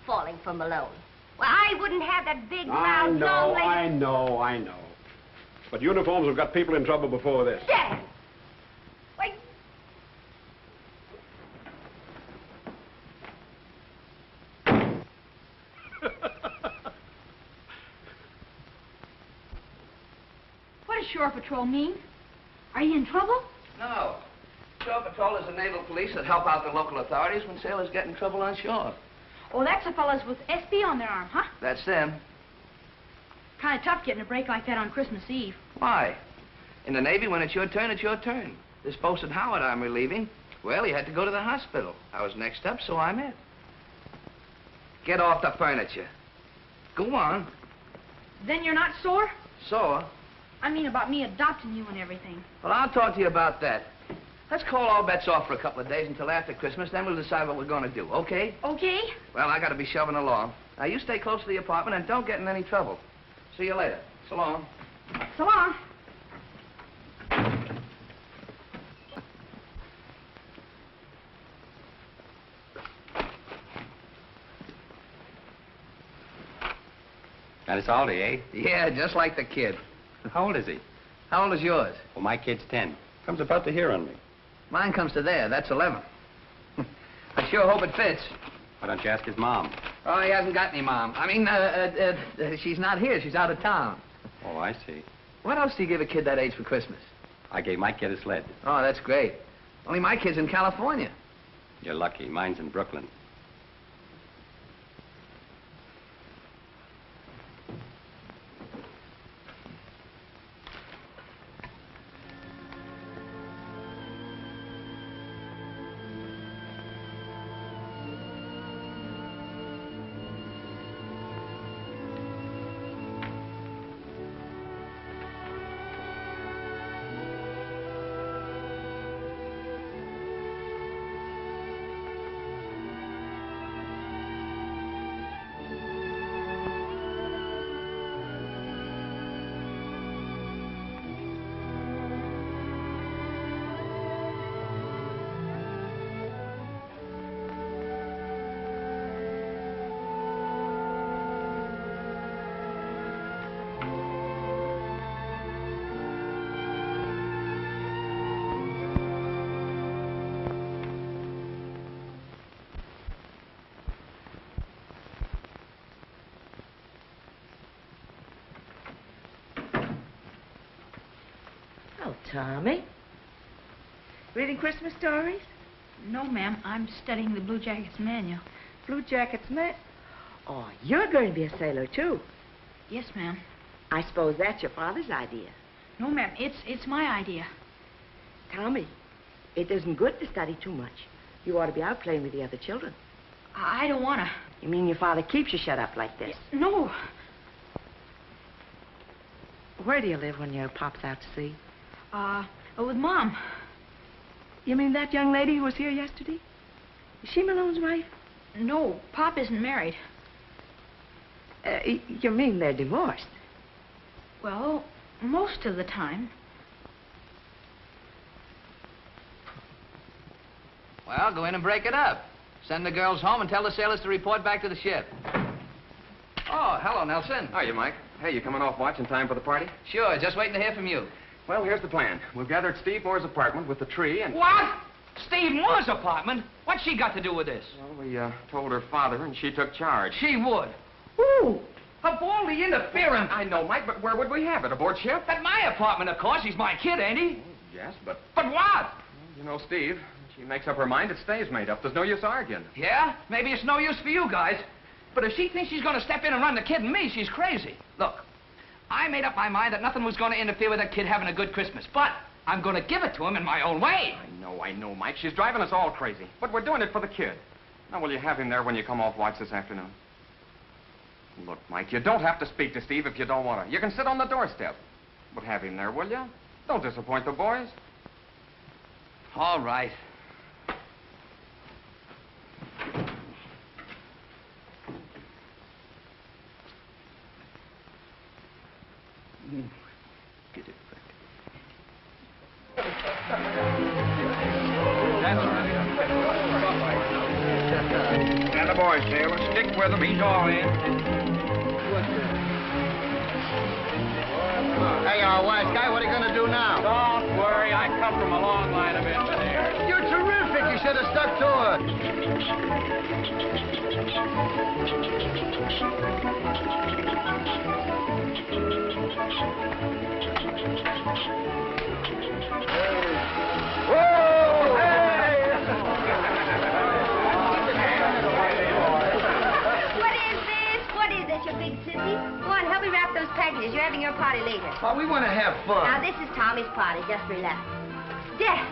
Falling for Malone. Well, I wouldn't have that big, round, long-legged... I know. But uniforms have got people in trouble before this. Dad! Wait. What does Shore Patrol mean? Are you in trouble? No. Shore Patrol is the naval police that help out the local authorities when sailors get in trouble on shore. Oh, that's the fellas with SB on their arm, huh? That's them. Kind of tough getting a break like that on Christmas Eve. Why? In the Navy, when it's your turn, it's your turn. This posted Howard I'm relieving, well, he had to go to the hospital. I was next up, so I'm it. Get off the furniture. Go on. Then you're not sore? Sore? I mean about me adopting you and everything. Well, I'll talk to you about that. Let's call all bets off for a couple of days until after Christmas, then we'll decide what we're going to do, okay? Okay. Well, I got to be shoving along. Now, you stay close to the apartment and don't get in any trouble. See you later. So long. So long. Got us Aldi, eh? Yeah, just like the kid. How old is he? How old is yours? Well, my kid's 10. Comes about to here on me. Mine comes to there. That's 11. I sure hope it fits. Why don't you ask his mom? Oh, he hasn't got any mom. I mean, she's not here. She's out of town. Oh, I see. What else do you give a kid that age for Christmas? I gave my kid a sled. Oh, that's great. Only my kid's in California. You're lucky. Mine's in Brooklyn. Well, Tommy. Reading Christmas stories? No, ma'am. I'm studying the Blue Jackets manual. Blue Jackets, man? Oh, you're going to be a sailor, too. Yes, ma'am. I suppose that's your father's idea. No, ma'am. It's my idea. Tommy, it isn't good to study too much. You ought to be out playing with the other children. I don't want to. You mean your father keeps you shut up like this? No. Where do you live when your pop's out to sea? With Mom. You mean that young lady who was here yesterday? Is she Malone's wife? No, Pop isn't married. You mean they're divorced? Well, most of the time. Well, go in and break it up. Send the girls home and tell the sailors to report back to the ship. Oh, hello, Nelson. Hiya, Mike. Hey, you coming off watch in time for the party? Sure, just waiting to hear from you. Well, here's the plan. We've gathered Steve Moore's apartment with the tree and... What? Steve Moore's apartment? What's she got to do with this? Well, we told her father, and she took charge. She would. Who? Of all the interference. I know, Mike, but where would we have it? Aboard ship? At my apartment, of course. He's my kid, ain't he? Yes, but... But what? You know, Steve, she makes up her mind, it stays made up. There's no use arguing. Yeah? Maybe it's no use for you guys. But if she thinks she's going to step in and run the kid and me, she's crazy. Look, I made up my mind that nothing was going to interfere with that kid having a good Christmas. But I'm going to give it to him in my own way. I know, Mike. She's driving us all crazy. But we're doing it for the kid. Now, will you have him there when you come off watch this afternoon? Look, Mike, you don't have to speak to Steve if you don't want to. You can sit on the doorstep. But have him there, will you? Don't disappoint the boys. All right. Get it back. That's right. And the boy, sailor, stick with him. He's all in. Hey, wise guy, what are you going to do now? Don't worry, I come from a long line of engineers. You're terrific. You should have stuck to What is this, you big sissy? Go on, help me wrap those packages. You're having your party later. Well, we want to have fun. Now, this is Tommy's party. Just relax. There.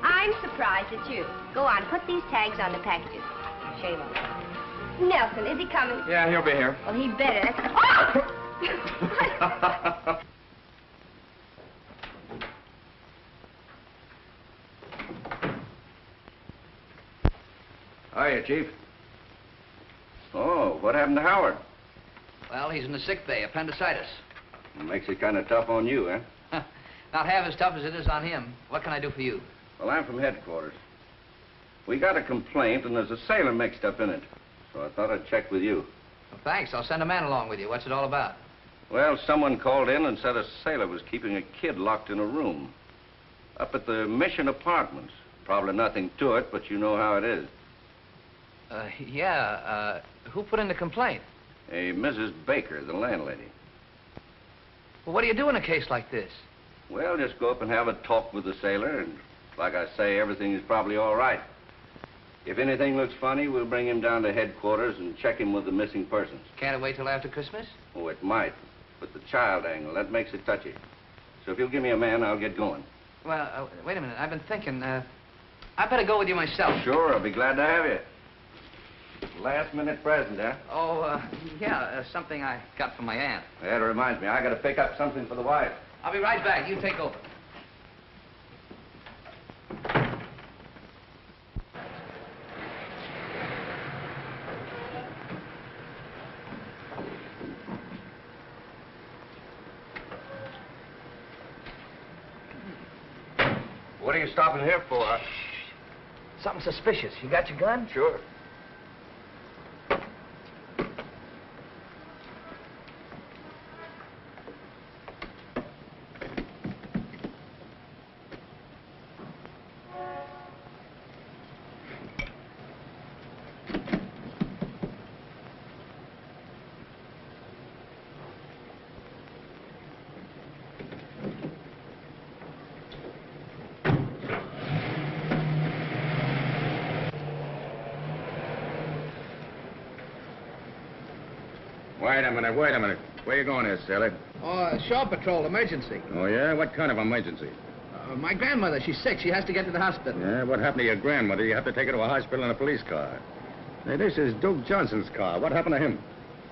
I'm surprised it's you. Go on, put these tags on the packages. Shame on you. Nelson, is he coming? Yeah, he'll be here. Well, he better. That's... Oh! Hiya, Chief. Oh, what happened to Howard? Well, he's in the sick bay, appendicitis. Makes it kind of tough on you, eh? Not half as tough as it is on him. What can I do for you? Well, I'm from headquarters. We got a complaint, and there's a sailor mixed up in it. So I thought I'd check with you. Well, thanks. I'll send a man along with you. What's it all about? Well, someone called in and said a sailor was keeping a kid locked in a room. Up at the Mission Apartments. Probably nothing to it, but you know how it is. Who put in the complaint? A Mrs. Baker, the landlady. Well, what do you do in a case like this? Well, just go up and have a talk with the sailor, and like I say, everything is probably all right. If anything looks funny, we'll bring him down to headquarters and check him with the missing persons. Can't it wait till after Christmas? Oh, it might. But the child angle, that makes it touchy. So if you'll give me a man, I'll get going. Well, wait a minute. I've been thinking, I better go with you myself. Sure, I'll be glad to have you. Last-minute present, huh? Oh, something I got from my aunt. That reminds me, I got to pick up something for the wife. I'll be right back. You take over. What are you stopping here for? Something suspicious. You got your gun? Sure. Wait a minute. Where you going there, sailor? Oh, shore patrol, emergency. Oh, yeah? What kind of emergency? My grandmother, she's sick. She has to get to the hospital. Yeah, what happened to your grandmother? You have to take her to a hospital in a police car. Hey, this is Duke Johnson's car. What happened to him?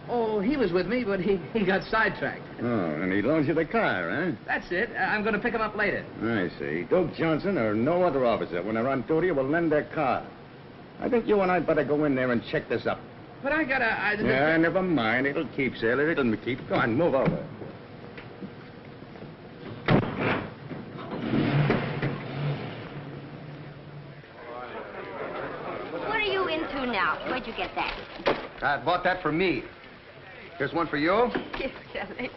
Oh, he was with me, but he got sidetracked. Oh, and he loaned you the car, huh? That's it. I'm going to pick him up later. I see. Duke Johnson or no other officer, when they're on duty, will lend their car. I think you and I'd better go in there and check this up. But I gotta... Yeah, never mind. It'll keep, sailor. It'll keep. Go on, move over. What are you into now? Where'd you get that? I bought that for me. Here's one for you. Yes, Kelly.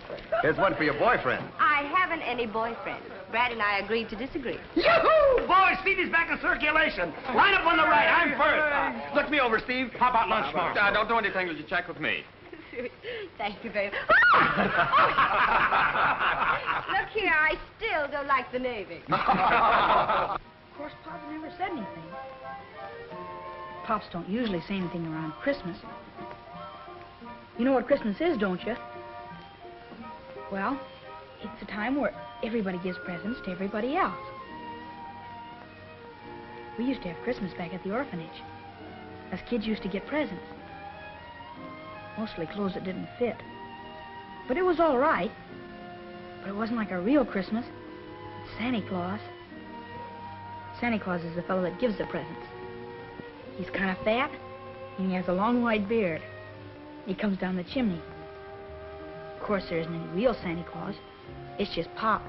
Here's one for your boyfriend. I haven't any boyfriend. Brad and I agreed to disagree. Yoo-hoo! Boys, speed is back in circulation. Line up on the right. I'm first. Look me over, Steve. How about lunch tomorrow? Don't do anything till you check with me. Thank you very much. Look here, I still don't like the Navy. Of course, Pop never said anything. Pops don't usually say anything around Christmas. You know what Christmas is, don't you? Well, it's a time where everybody gives presents to everybody else. We used to have Christmas back at the orphanage. Us kids used to get presents. Mostly clothes that didn't fit. But it was all right. But it wasn't like a real Christmas. It's Santa Claus. Santa Claus is the fellow that gives the presents. He's kind of fat, and he has a long white beard. He comes down the chimney. Of course, there isn't any real Santa Claus. It's just Pop.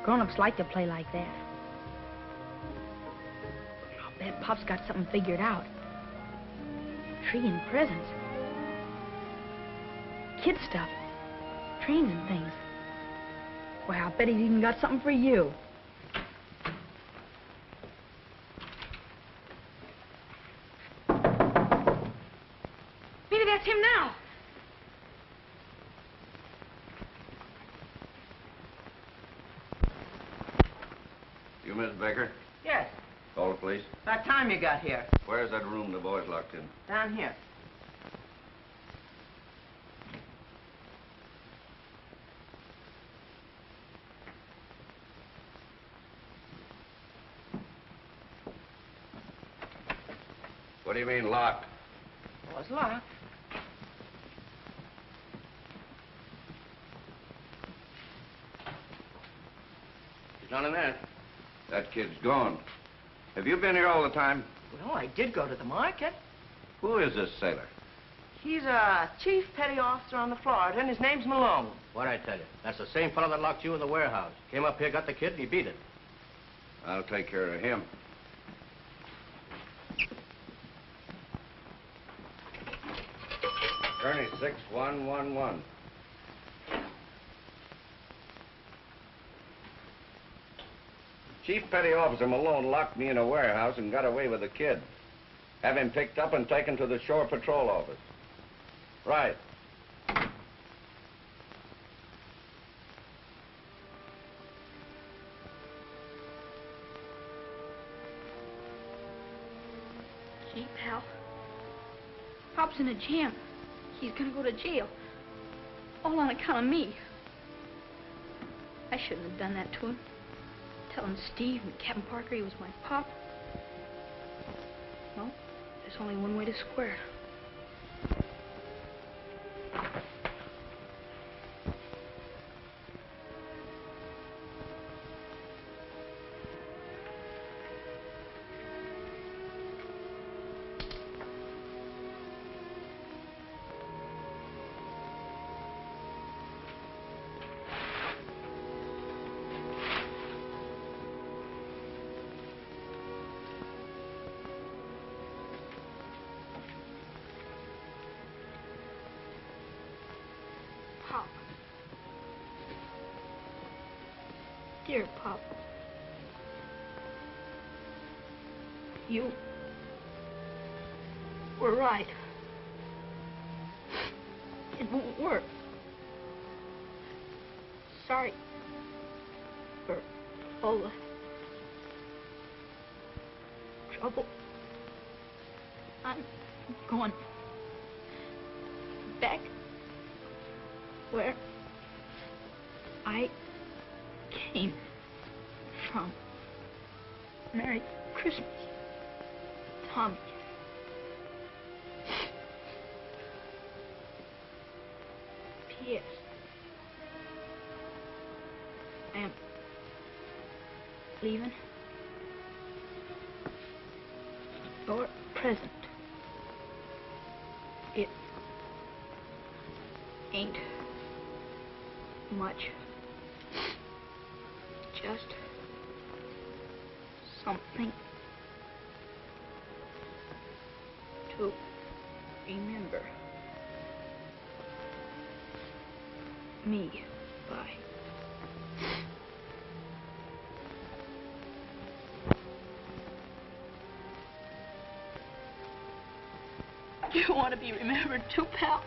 Grown-ups like to play like that. I'll bet Pop's got something figured out. Tree and presents. Kid stuff. Trains and things. Well, I'll bet he's even got something for you. Maybe that's him now. You, Miss Baker? Yes. Call the police. About time you got here. Where's that room the boys locked in? Down here. What do you mean, locked? It was locked. There's none in there. That kid's gone. Have you been here all the time? Well, I did go to the market. Who is this sailor? He's a chief petty officer on the Florida, and his name's Malone. What'd I tell you? That's the same fellow that locked you in the warehouse. Came up here, got the kid, and he beat it. I'll take care of him. Attorney 6111. Chief Petty Officer Malone locked me in a warehouse and got away with the kid. Have him picked up and taken to the Shore Patrol office. Right. Gee, pal. Pop's in a jam. He's gonna go to jail. All on account of me. I shouldn't have done that to him. Telling Steve and Captain Parker he was my pop. Well, there's only one way to square it. Pop. Dear Pop. You were right. It won't work. Sorry for all the trouble. I'm going back where I came from. Merry Christmas, Tommy. P.S. I am leaving your present. It ain't much. Just something to remember me by. You want to be remembered too, pal?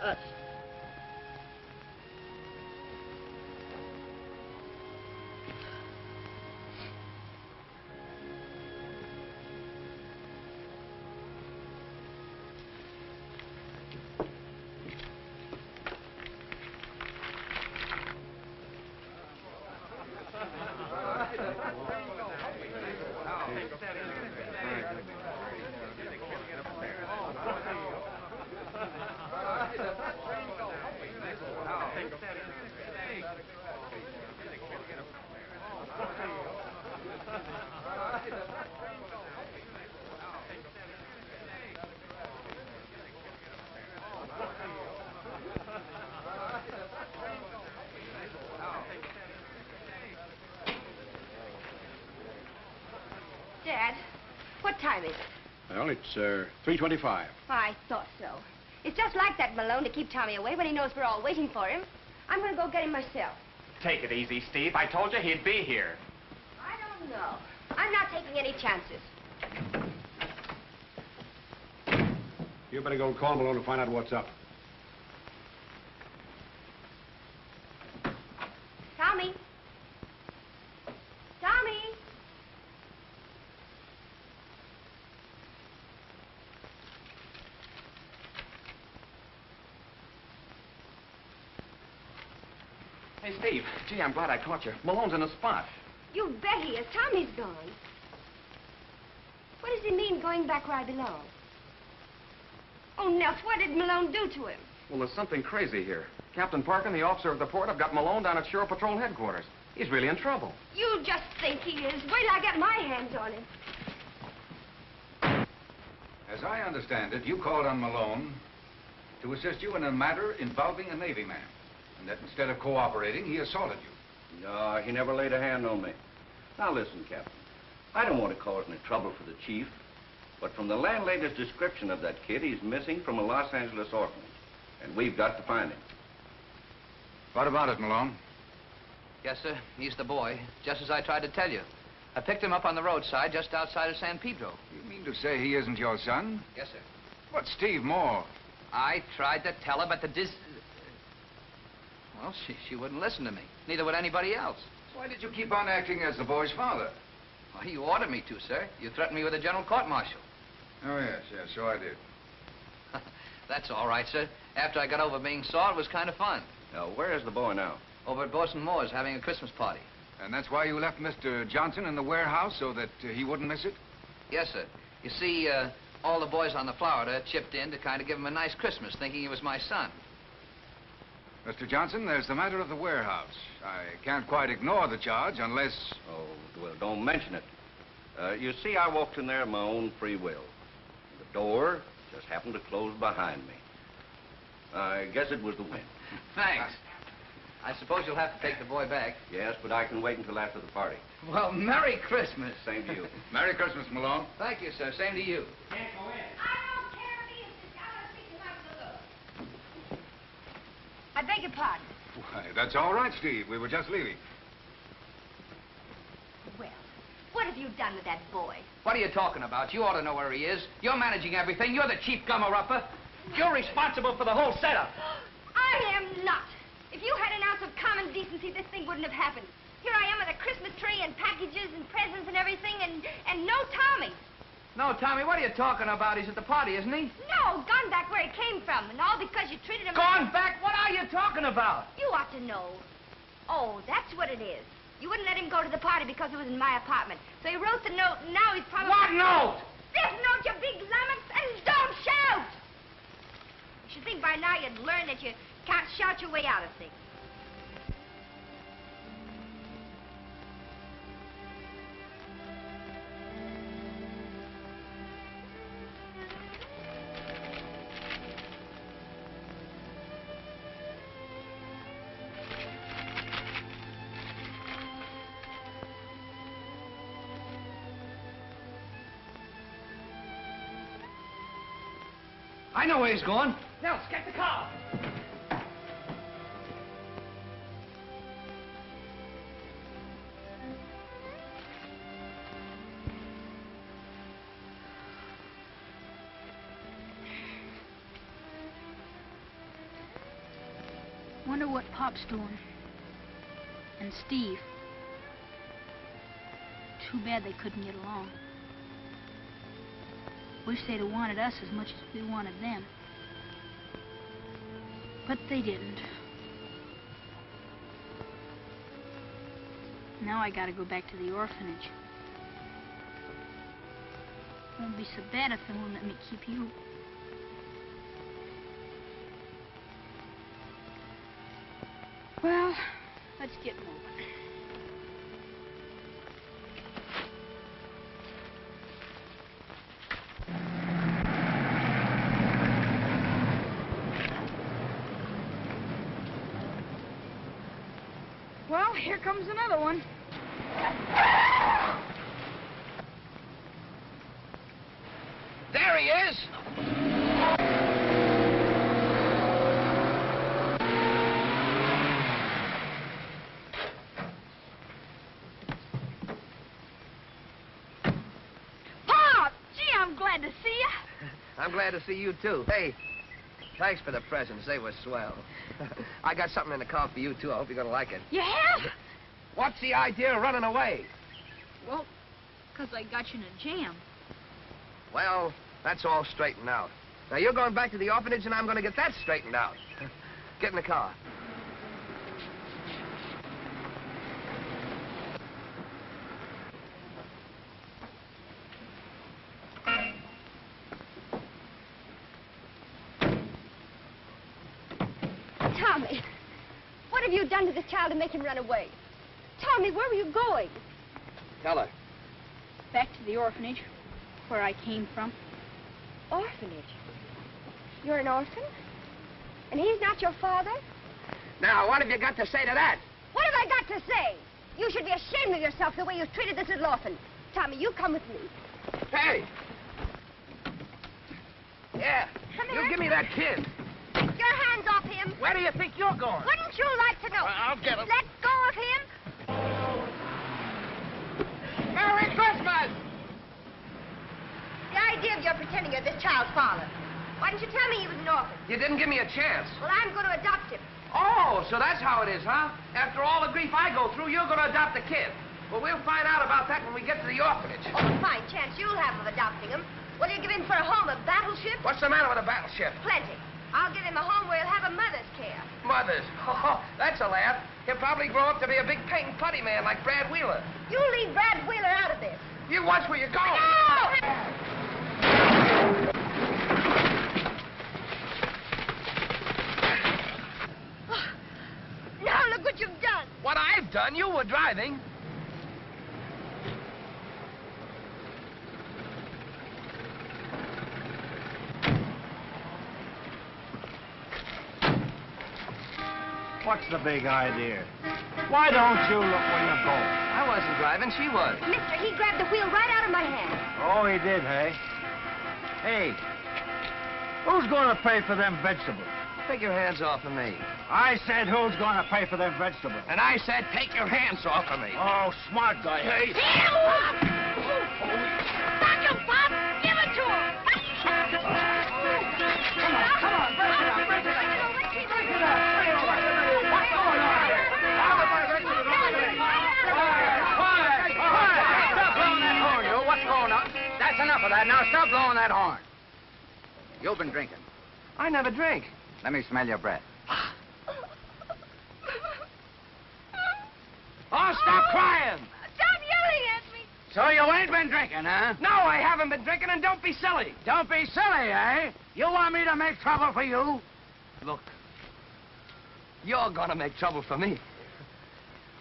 Us. Dad, what time is it? Well, it's 3:25. I thought so. It's just like that, Malone, to keep Tommy away when he knows we're all waiting for him. I'm going to go get him myself. Take it easy, Steve. I told you he'd be here. I don't know. I'm not taking any chances. You better go and call Malone and find out what's up. Tommy. Tommy. Hey, Steve. Gee, I'm glad I caught you. Malone's in a spot. You bet he is. Tommy's gone. What does he mean, going back where I belong? Oh, Nels, what did Malone do to him? Well, there's something crazy here. Captain Parkin, the officer of the port, have got Malone down at Shore Patrol headquarters. He's really in trouble. You just think he is. Wait till I get my hands on him. As I understand it, you called on Malone to assist you in a matter involving a Navy man. And that instead of cooperating, he assaulted you. No, he never laid a hand on me. Now listen, Captain. I don't want to cause any trouble for the chief, but from the landlady's description of that kid, he's missing from a Los Angeles orphanage. And we've got to find him. What about it, Malone? Yes, sir. He's the boy, just as I tried to tell you. I picked him up on the roadside just outside of San Pedro. You mean to say he isn't your son? Yes, sir. But Steve Moore. I tried to tell her, but well, she wouldn't listen to me. Neither would anybody else. Why did you keep on acting as the boy's father? Well, you ordered me to, sir. You threatened me with a general court-martial. Oh, yes, so I did. That's all right, sir. After I got over being sore, it was kind of fun. Now, where is the boy now? Over at Bosun Moore's having a Christmas party. And that's why you left Mr. Johnson in the warehouse, so that he wouldn't miss it? Yes, sir. You see, all the boys on the Florida chipped in to kind of give him a nice Christmas, thinking he was my son. Mr. Johnson, there's the matter of the warehouse. I can't quite ignore the charge unless... Oh, well, don't mention it. You see, I walked in there of my own free will. The door just happened to close behind me. I guess it was the wind. Thanks. I suppose you'll have to take the boy back. Yes, but I can wait until after the party. Well, Merry Christmas. Same to you. Merry Christmas, Malone. Thank you, sir. Same to you. Can't go in. I don't care if he is. I want to speak to Michael. I beg your pardon. Why, that's all right, Steve. We were just leaving. Well, what have you done with that boy? What are you talking about? You ought to know where he is. You're managing everything. You're the chief gummer-upper. You're responsible for the whole setup. I am not. If you had an ounce of common decency, this thing wouldn't have happened. Here I am with a Christmas tree and packages and presents and everything, and no Tommy. No, Tommy, what are you talking about? He's at the party, isn't he? No, gone back where he came from, and all because you treated him... Gone back? What are you talking about? You ought to know. Oh, that's what it is. You wouldn't let him go to the party because it was in my apartment. So he wrote the note, and now he's probably... What note? This note, you big lummox, and don't shout! You should think by now you'd learn that you can't shout your way out of things. I know where he's going. Nels, get the car. Wonder what Pop's doing. And Steve. Too bad they couldn't get along. Wish they'd have wanted us as much as we wanted them. But they didn't. Now I gotta go back to the orphanage. Won't be so bad if they won't let me keep you. Well, let's get moving. Well, here comes another one. There he is. Pop! Gee, I'm glad to see you. I'm glad to see you, too. Hey, thanks for the presents. They were swell. I got something in the car for you, too. I hope you're going to like it. You have? What's the idea of running away? Well, 'cause I got you in a jam. Well, that's all straightened out. Now, you're going back to the orphanage, and I'm going to get that straightened out. Get in the car. Tommy, what have you done to this child to make him run away? Tommy, where were you going? Tell her. Back to the orphanage, where I came from. Orphanage? You're an orphan? And he's not your father? Now, what have you got to say to that? What have I got to say? You should be ashamed of yourself the way you've treated this little orphan. Tommy, you come with me. Hey! Yeah, Come you here. give me that kid. Your hands off him. Where do you think you're going? Wouldn't you like to know? Well, I'll get him. Let go of him. Merry Christmas! The idea of your pretending you're this child's father. Why didn't you tell me he was an orphan? You didn't give me a chance. Well, I'm going to adopt him. Oh, so that's how it is, huh? After all the grief I go through, you're going to adopt a kid. Well, we'll find out about that when we get to the orphanage. Oh, a fine chance you'll have of adopting him. Will you give him for a home, a battleship? What's the matter with a battleship? Plenty. I'll give him a home where he'll have a mother's care. Mother's. Oh, that's a laugh. He'll probably grow up to be a big paint and putty man like Brad Wheeler. You leave Brad Wheeler out of this. You watch where you're going. Now look what you've done. What I've done, you were driving. What's the big idea? Why don't you look where you're going? I wasn't driving, she was. Mister, he grabbed the wheel right out of my hand. Oh, he did, hey? Hey, who's going to pay for them vegetables? Take your hands off of me. I said who's going to pay for them vegetables? And I said, take your hands off of me. Oh, smart guy. Hey. Back him, Pop! Give it to him! Come on, break it up, break it up. What's going on here? Stop blowing that horn, you. What's going on? That's enough of that. Now stop blowing that horn. You've been drinking. I never drink. Let me smell your breath. Oh, stop crying. Stop yelling at me. So you ain't been drinking, huh? No, I haven't been drinking, and don't be silly. Don't be silly, eh? You want me to make trouble for you? Look, you're gonna make trouble for me.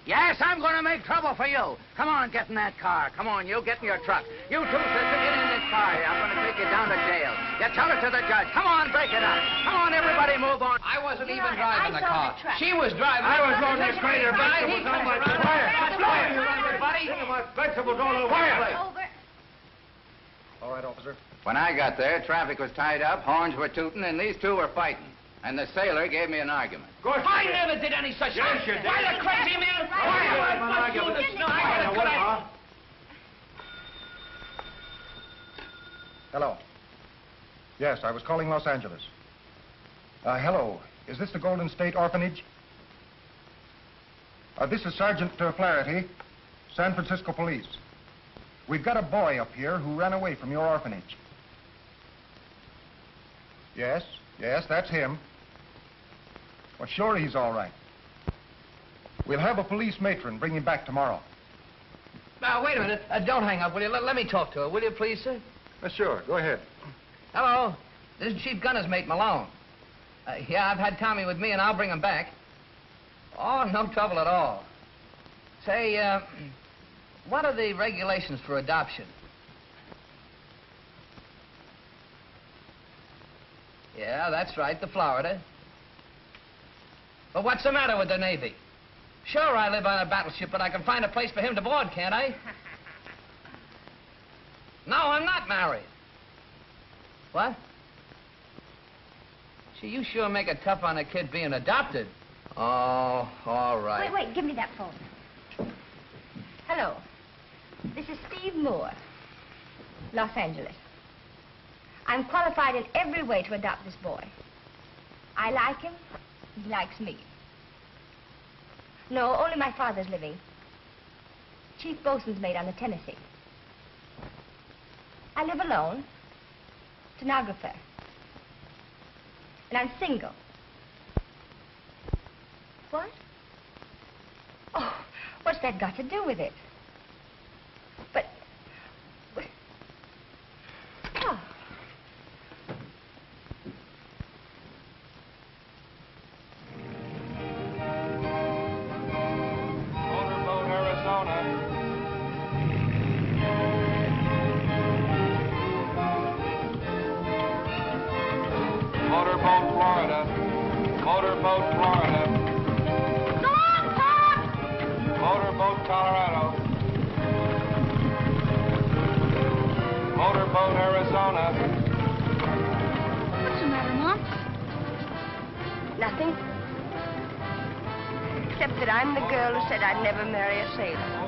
Yes, I'm going to make trouble for you. Come on, get in that car. Come on, you get in your truck. You too, sister, get in this car. I'm going to take you down to jail. You tell it to the judge. Come on, break it up. Come on, everybody, move on. I wasn't even driving the car. She was driving. I was loading this crater of vegetables on my wire. Buddy. My vegetables on the wire. Over. All right, officer. When I got there, traffic was tied up, horns were tooting, and these two were fighting. And the sailor gave me an argument. I never did any such thing. you did. Why the crazy man? Hello. Yes, I was calling Los Angeles. Hello. Is this the Golden State Orphanage? This is Sergeant Flaherty, San Francisco Police. We've got a boy up here who ran away from your orphanage. Yes, that's him. Well, sure, he's all right. We'll have a police matron bring him back tomorrow. Now, wait a minute. Don't hang up, will you? Let me talk to her, will you, please, sir? Sure, go ahead. Hello. This is Chief Gunner's mate, Malone. Yeah, I've had Tommy with me, and I'll bring him back. Oh, no trouble at all. Say, what are the regulations for adoption? Yeah, that's right, the Florida. But what's the matter with the Navy? Sure, I live on a battleship, but I can find a place for him to board, can't I? No, I'm not married. What? Gee, you sure make it tough on a kid being adopted. Oh, all right. Wait, give me that phone. Hello. This is Steve Moore, Los Angeles. I'm qualified in every way to adopt this boy. I like him. He likes me. No, only my father's living. Chief bosun's mate on the Tennessee. I live alone. Stenographer. And I'm single. What? Oh, what's that got to do with it? But... Oh. Motorboat, Arizona. Motorboat, Florida. Motorboat, Florida. Go on, Pop! Motorboat, Colorado. Motorboat, Arizona. What's the matter, Mom? Nothing. Except that I'm the girl who said I'd never marry a sailor.